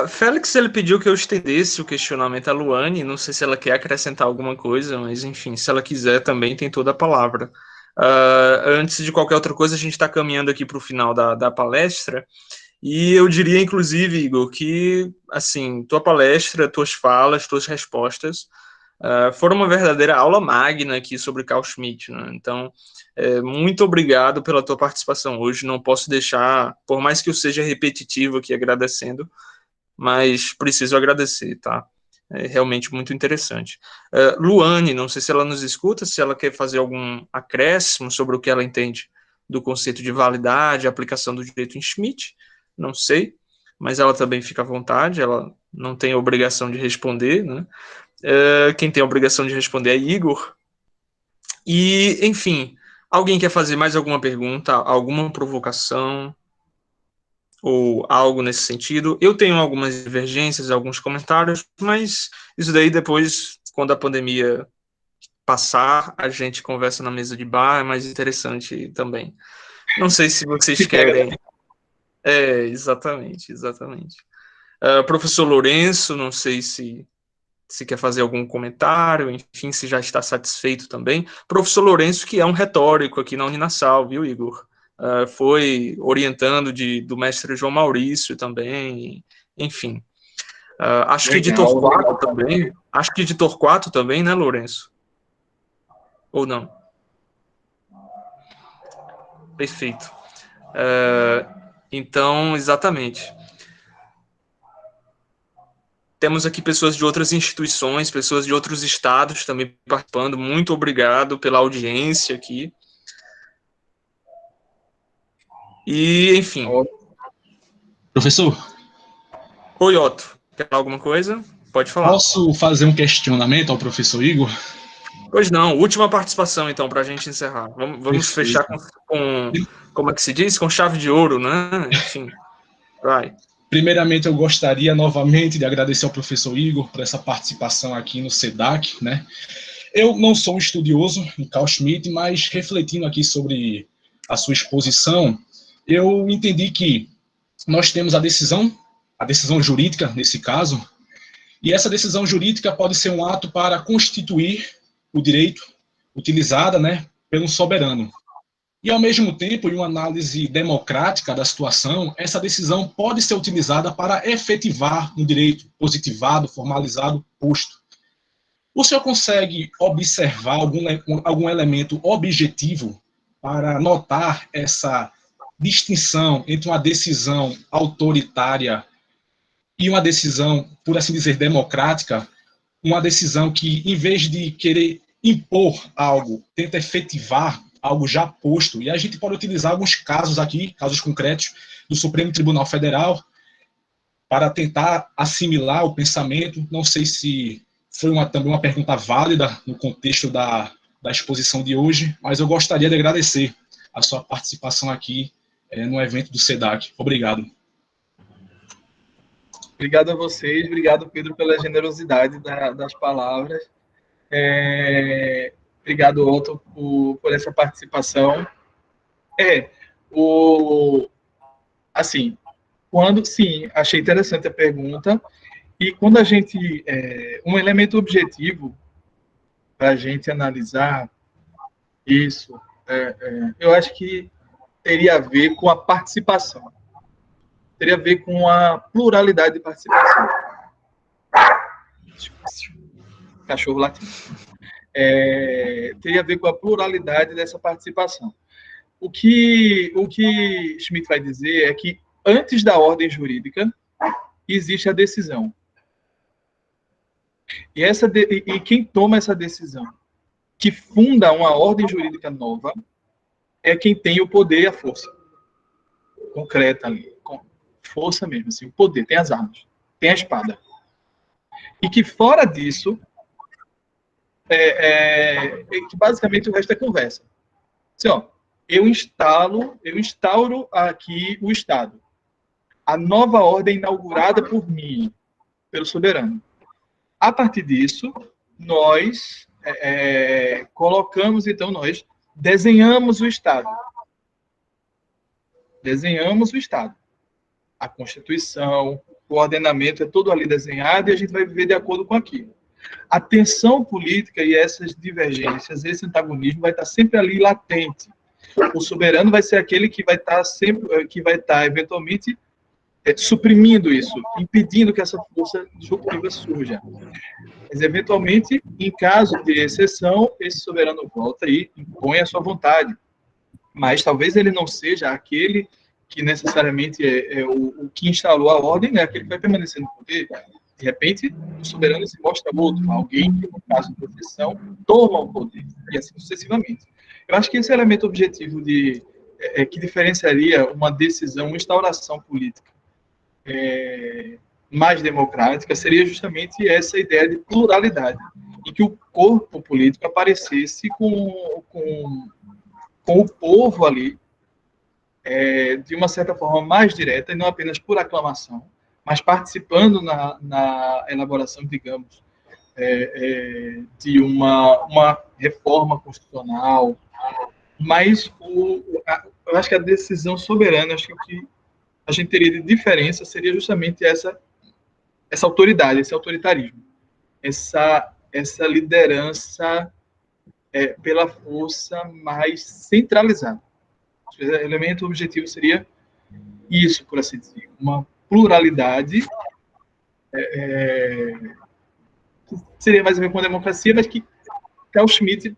Félix, ele pediu que eu estendesse o questionamento à Luane, não sei se ela quer acrescentar alguma coisa, mas enfim, se ela quiser também tem toda a palavra. Antes de qualquer outra coisa, a gente está caminhando aqui para o final da palestra, e eu diria, inclusive, Igor, que, assim, tua palestra, tuas falas, tuas respostas foram uma verdadeira aula magna aqui sobre Carl Schmitt, né? Então, muito obrigado pela tua participação hoje, não posso deixar, por mais que eu seja repetitivo aqui agradecendo, mas preciso agradecer, tá? É realmente muito interessante. Luane, não sei se ela nos escuta, se ela quer fazer algum acréscimo sobre o que ela entende do conceito de validade, aplicação do direito em Schmitt, não sei, mas ela também fica à vontade, ela não tem a obrigação de responder, né? Quem tem a obrigação de responder é Igor. E, enfim, alguém quer fazer mais alguma pergunta, alguma provocação, ou algo nesse sentido? Eu tenho algumas divergências, alguns comentários, mas isso daí depois, quando a pandemia passar, a gente conversa na mesa de bar, é mais interessante também. Não sei se vocês querem... exatamente. Professor Lourenço, não sei se quer fazer algum comentário, enfim, se já está satisfeito também. Professor Lourenço, que é um retórico aqui na Uninasal, viu, Igor? Foi orientando do mestre João Maurício também, enfim. Acho que de Torquato também. Acho que de Torquato também, né, Lourenço? Ou não? Perfeito. Então, exatamente. Temos aqui pessoas de outras instituições, pessoas de outros estados também participando. Muito obrigado pela audiência aqui. E, enfim. Professor? Oi, Otto. Quer falar alguma coisa? Pode falar. Posso fazer um questionamento ao professor Igor? Pois não. Última participação, então, para a gente encerrar. Vamos fechar com... Como é que se diz? Com chave de ouro, né? Enfim. Vai. Primeiramente, eu gostaria novamente de agradecer ao professor Igor por essa participação aqui no SEDAC, né? Eu não sou um estudioso em Carl Schmitt, mas refletindo aqui sobre a sua exposição, eu entendi que nós temos a decisão jurídica, nesse caso, e essa decisão jurídica pode ser um ato para constituir o direito utilizada, né, pelo soberano. E, ao mesmo tempo, em uma análise democrática da situação, essa decisão pode ser utilizada para efetivar um direito positivado, formalizado, posto. O senhor consegue observar algum elemento objetivo para notar essa distinção entre uma decisão autoritária e uma decisão, por assim dizer, democrática, uma decisão que, em vez de querer impor algo, tenta efetivar algo já posto, e a gente pode utilizar alguns casos aqui, casos concretos, do Supremo Tribunal Federal, para tentar assimilar o pensamento. Não sei se foi também uma pergunta válida no contexto da exposição de hoje, mas eu gostaria de agradecer a sua participação aqui no evento do SEDAC. Obrigado. Obrigado a vocês, obrigado, Pedro, pela generosidade das palavras. Obrigado, Otto, por essa participação. Assim, sim, achei interessante a pergunta, e quando a gente, um elemento objetivo para a gente analisar isso, eu acho que teria a ver com a participação, teria a ver com a pluralidade de participação. Cachorro latindo. Teria a ver com a pluralidade dessa participação. O que Schmitt vai dizer é que antes da ordem jurídica existe a decisão. E quem toma essa decisão, que funda uma ordem jurídica nova, é quem tem o poder e a força concreta ali, com força mesmo, assim, o poder, tem as armas, tem a espada. E que fora disso, que basicamente o resto é conversa. Assim, ó, eu instauro aqui o Estado. A nova ordem inaugurada por mim, pelo soberano. A partir disso, nós nós desenhamos o Estado. Desenhamos o Estado. A Constituição, o ordenamento é todo ali desenhado e a gente vai viver de acordo com aquilo. A tensão política e essas divergências, esse antagonismo vai estar sempre ali latente. O soberano vai ser aquele que vai estar eventualmente suprimindo isso, impedindo que essa força disruptiva surja. Mas, eventualmente, em caso de exceção, esse soberano volta e impõe a sua vontade. Mas talvez ele não seja aquele que necessariamente é o que instalou a ordem, né? Aquele que vai permanecer no poder. De repente, o soberano se mostra outro, alguém que, no caso de exceção, toma o poder, e assim sucessivamente. Eu acho que esse elemento objetivo que diferenciaria uma decisão, uma instauração política mais democrática, seria justamente essa ideia de pluralidade, em que o corpo político aparecesse com o povo ali, de uma certa forma mais direta, e não apenas por aclamação, mas participando na elaboração, digamos, de uma reforma constitucional. Mas eu acho que a decisão soberana, acho que o que a gente teria de diferença seria justamente essa autoridade, esse autoritarismo, essa liderança pela força mais centralizada. O elemento objetivo seria isso, por assim dizer, uma pluralidade, que seria mais a ver com a democracia, mas que Carl Schmitt,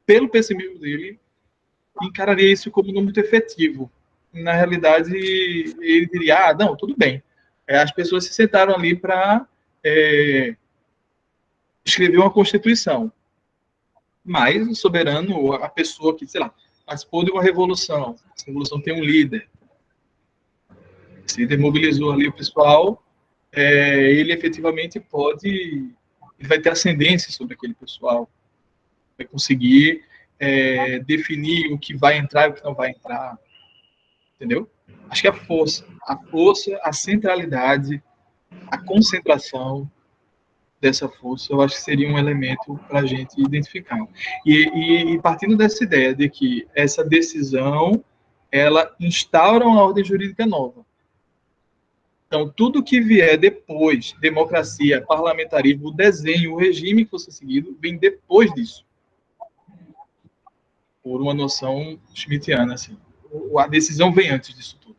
pelo pessimismo dele, encararia isso como não muito efetivo. Na realidade, ele diria, não, tudo bem. As pessoas se sentaram ali para escrever uma Constituição. Mas o soberano, a pessoa que, sei lá, participou de uma revolução, essa revolução tem um líder, esse líder mobilizou ali o pessoal, ele efetivamente ele vai ter ascendência sobre aquele pessoal, vai conseguir definir o que vai entrar e o que não vai entrar, entendeu? Acho que a força, a centralidade, a concentração dessa força, eu acho que seria um elemento para a gente identificar. E partindo dessa ideia de que essa decisão, ela instaura uma ordem jurídica nova. Então, tudo que vier depois, democracia, parlamentarismo, o desenho, o regime que fosse seguido, vem depois disso. Por uma noção schmittiana, assim. A decisão vem antes disso tudo.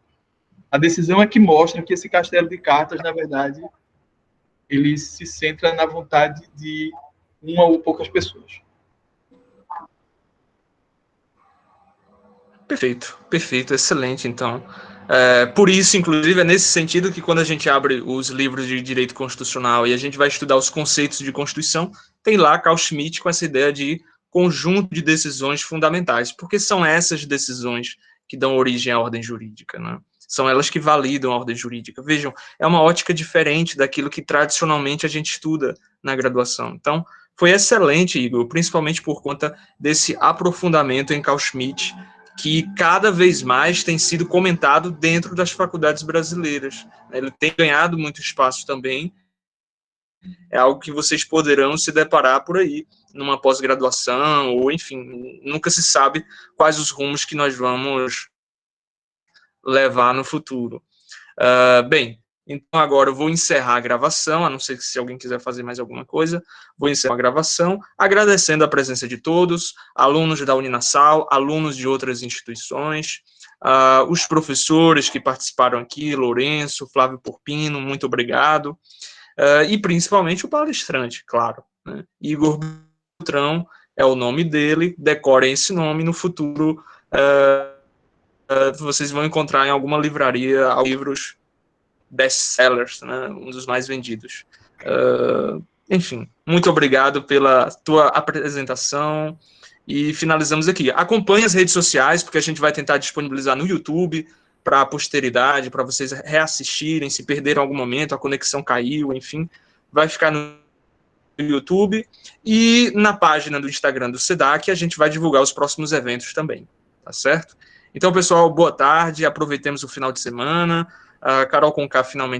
A decisão é que mostra que esse castelo de cartas, na verdade, ele se centra na vontade de uma ou poucas pessoas. Perfeito, excelente, então. Por isso, inclusive, é nesse sentido que quando a gente abre os livros de direito constitucional e a gente vai estudar os conceitos de Constituição, tem lá Carl Schmitt com essa ideia de conjunto de decisões fundamentais, porque são essas decisões que dão origem à ordem jurídica, né? São elas que validam a ordem jurídica. Vejam, é uma ótica diferente daquilo que tradicionalmente a gente estuda na graduação. Então, foi excelente, Igor, principalmente por conta desse aprofundamento em Carl Schmitt, que cada vez mais tem sido comentado dentro das faculdades brasileiras. Ele tem ganhado muito espaço também, é algo que vocês poderão se deparar por aí, numa pós-graduação, ou enfim, nunca se sabe quais os rumos que nós vamos levar no futuro. Bem, então agora eu vou encerrar a gravação, a não ser que se alguém quiser fazer mais alguma coisa, vou encerrar a gravação, agradecendo a presença de todos, alunos da Uninasal, alunos de outras instituições, os professores que participaram aqui, Lourenço, Flávio Porpino, muito obrigado, e principalmente o palestrante, claro, né? Igor Beltrão é o nome dele, decorem esse nome, no futuro vocês vão encontrar em alguma livraria livros best-sellers, né, um dos mais vendidos. Enfim, muito obrigado pela tua apresentação e finalizamos aqui. Acompanhe as redes sociais, porque a gente vai tentar disponibilizar no YouTube para a posteridade, para vocês reassistirem, se perderam algum momento, a conexão caiu, enfim, vai ficar no YouTube e na página do Instagram do SEDAC a gente vai divulgar os próximos eventos também, tá certo? Então, pessoal, boa tarde, aproveitemos o final de semana, a Carol Conká finalmente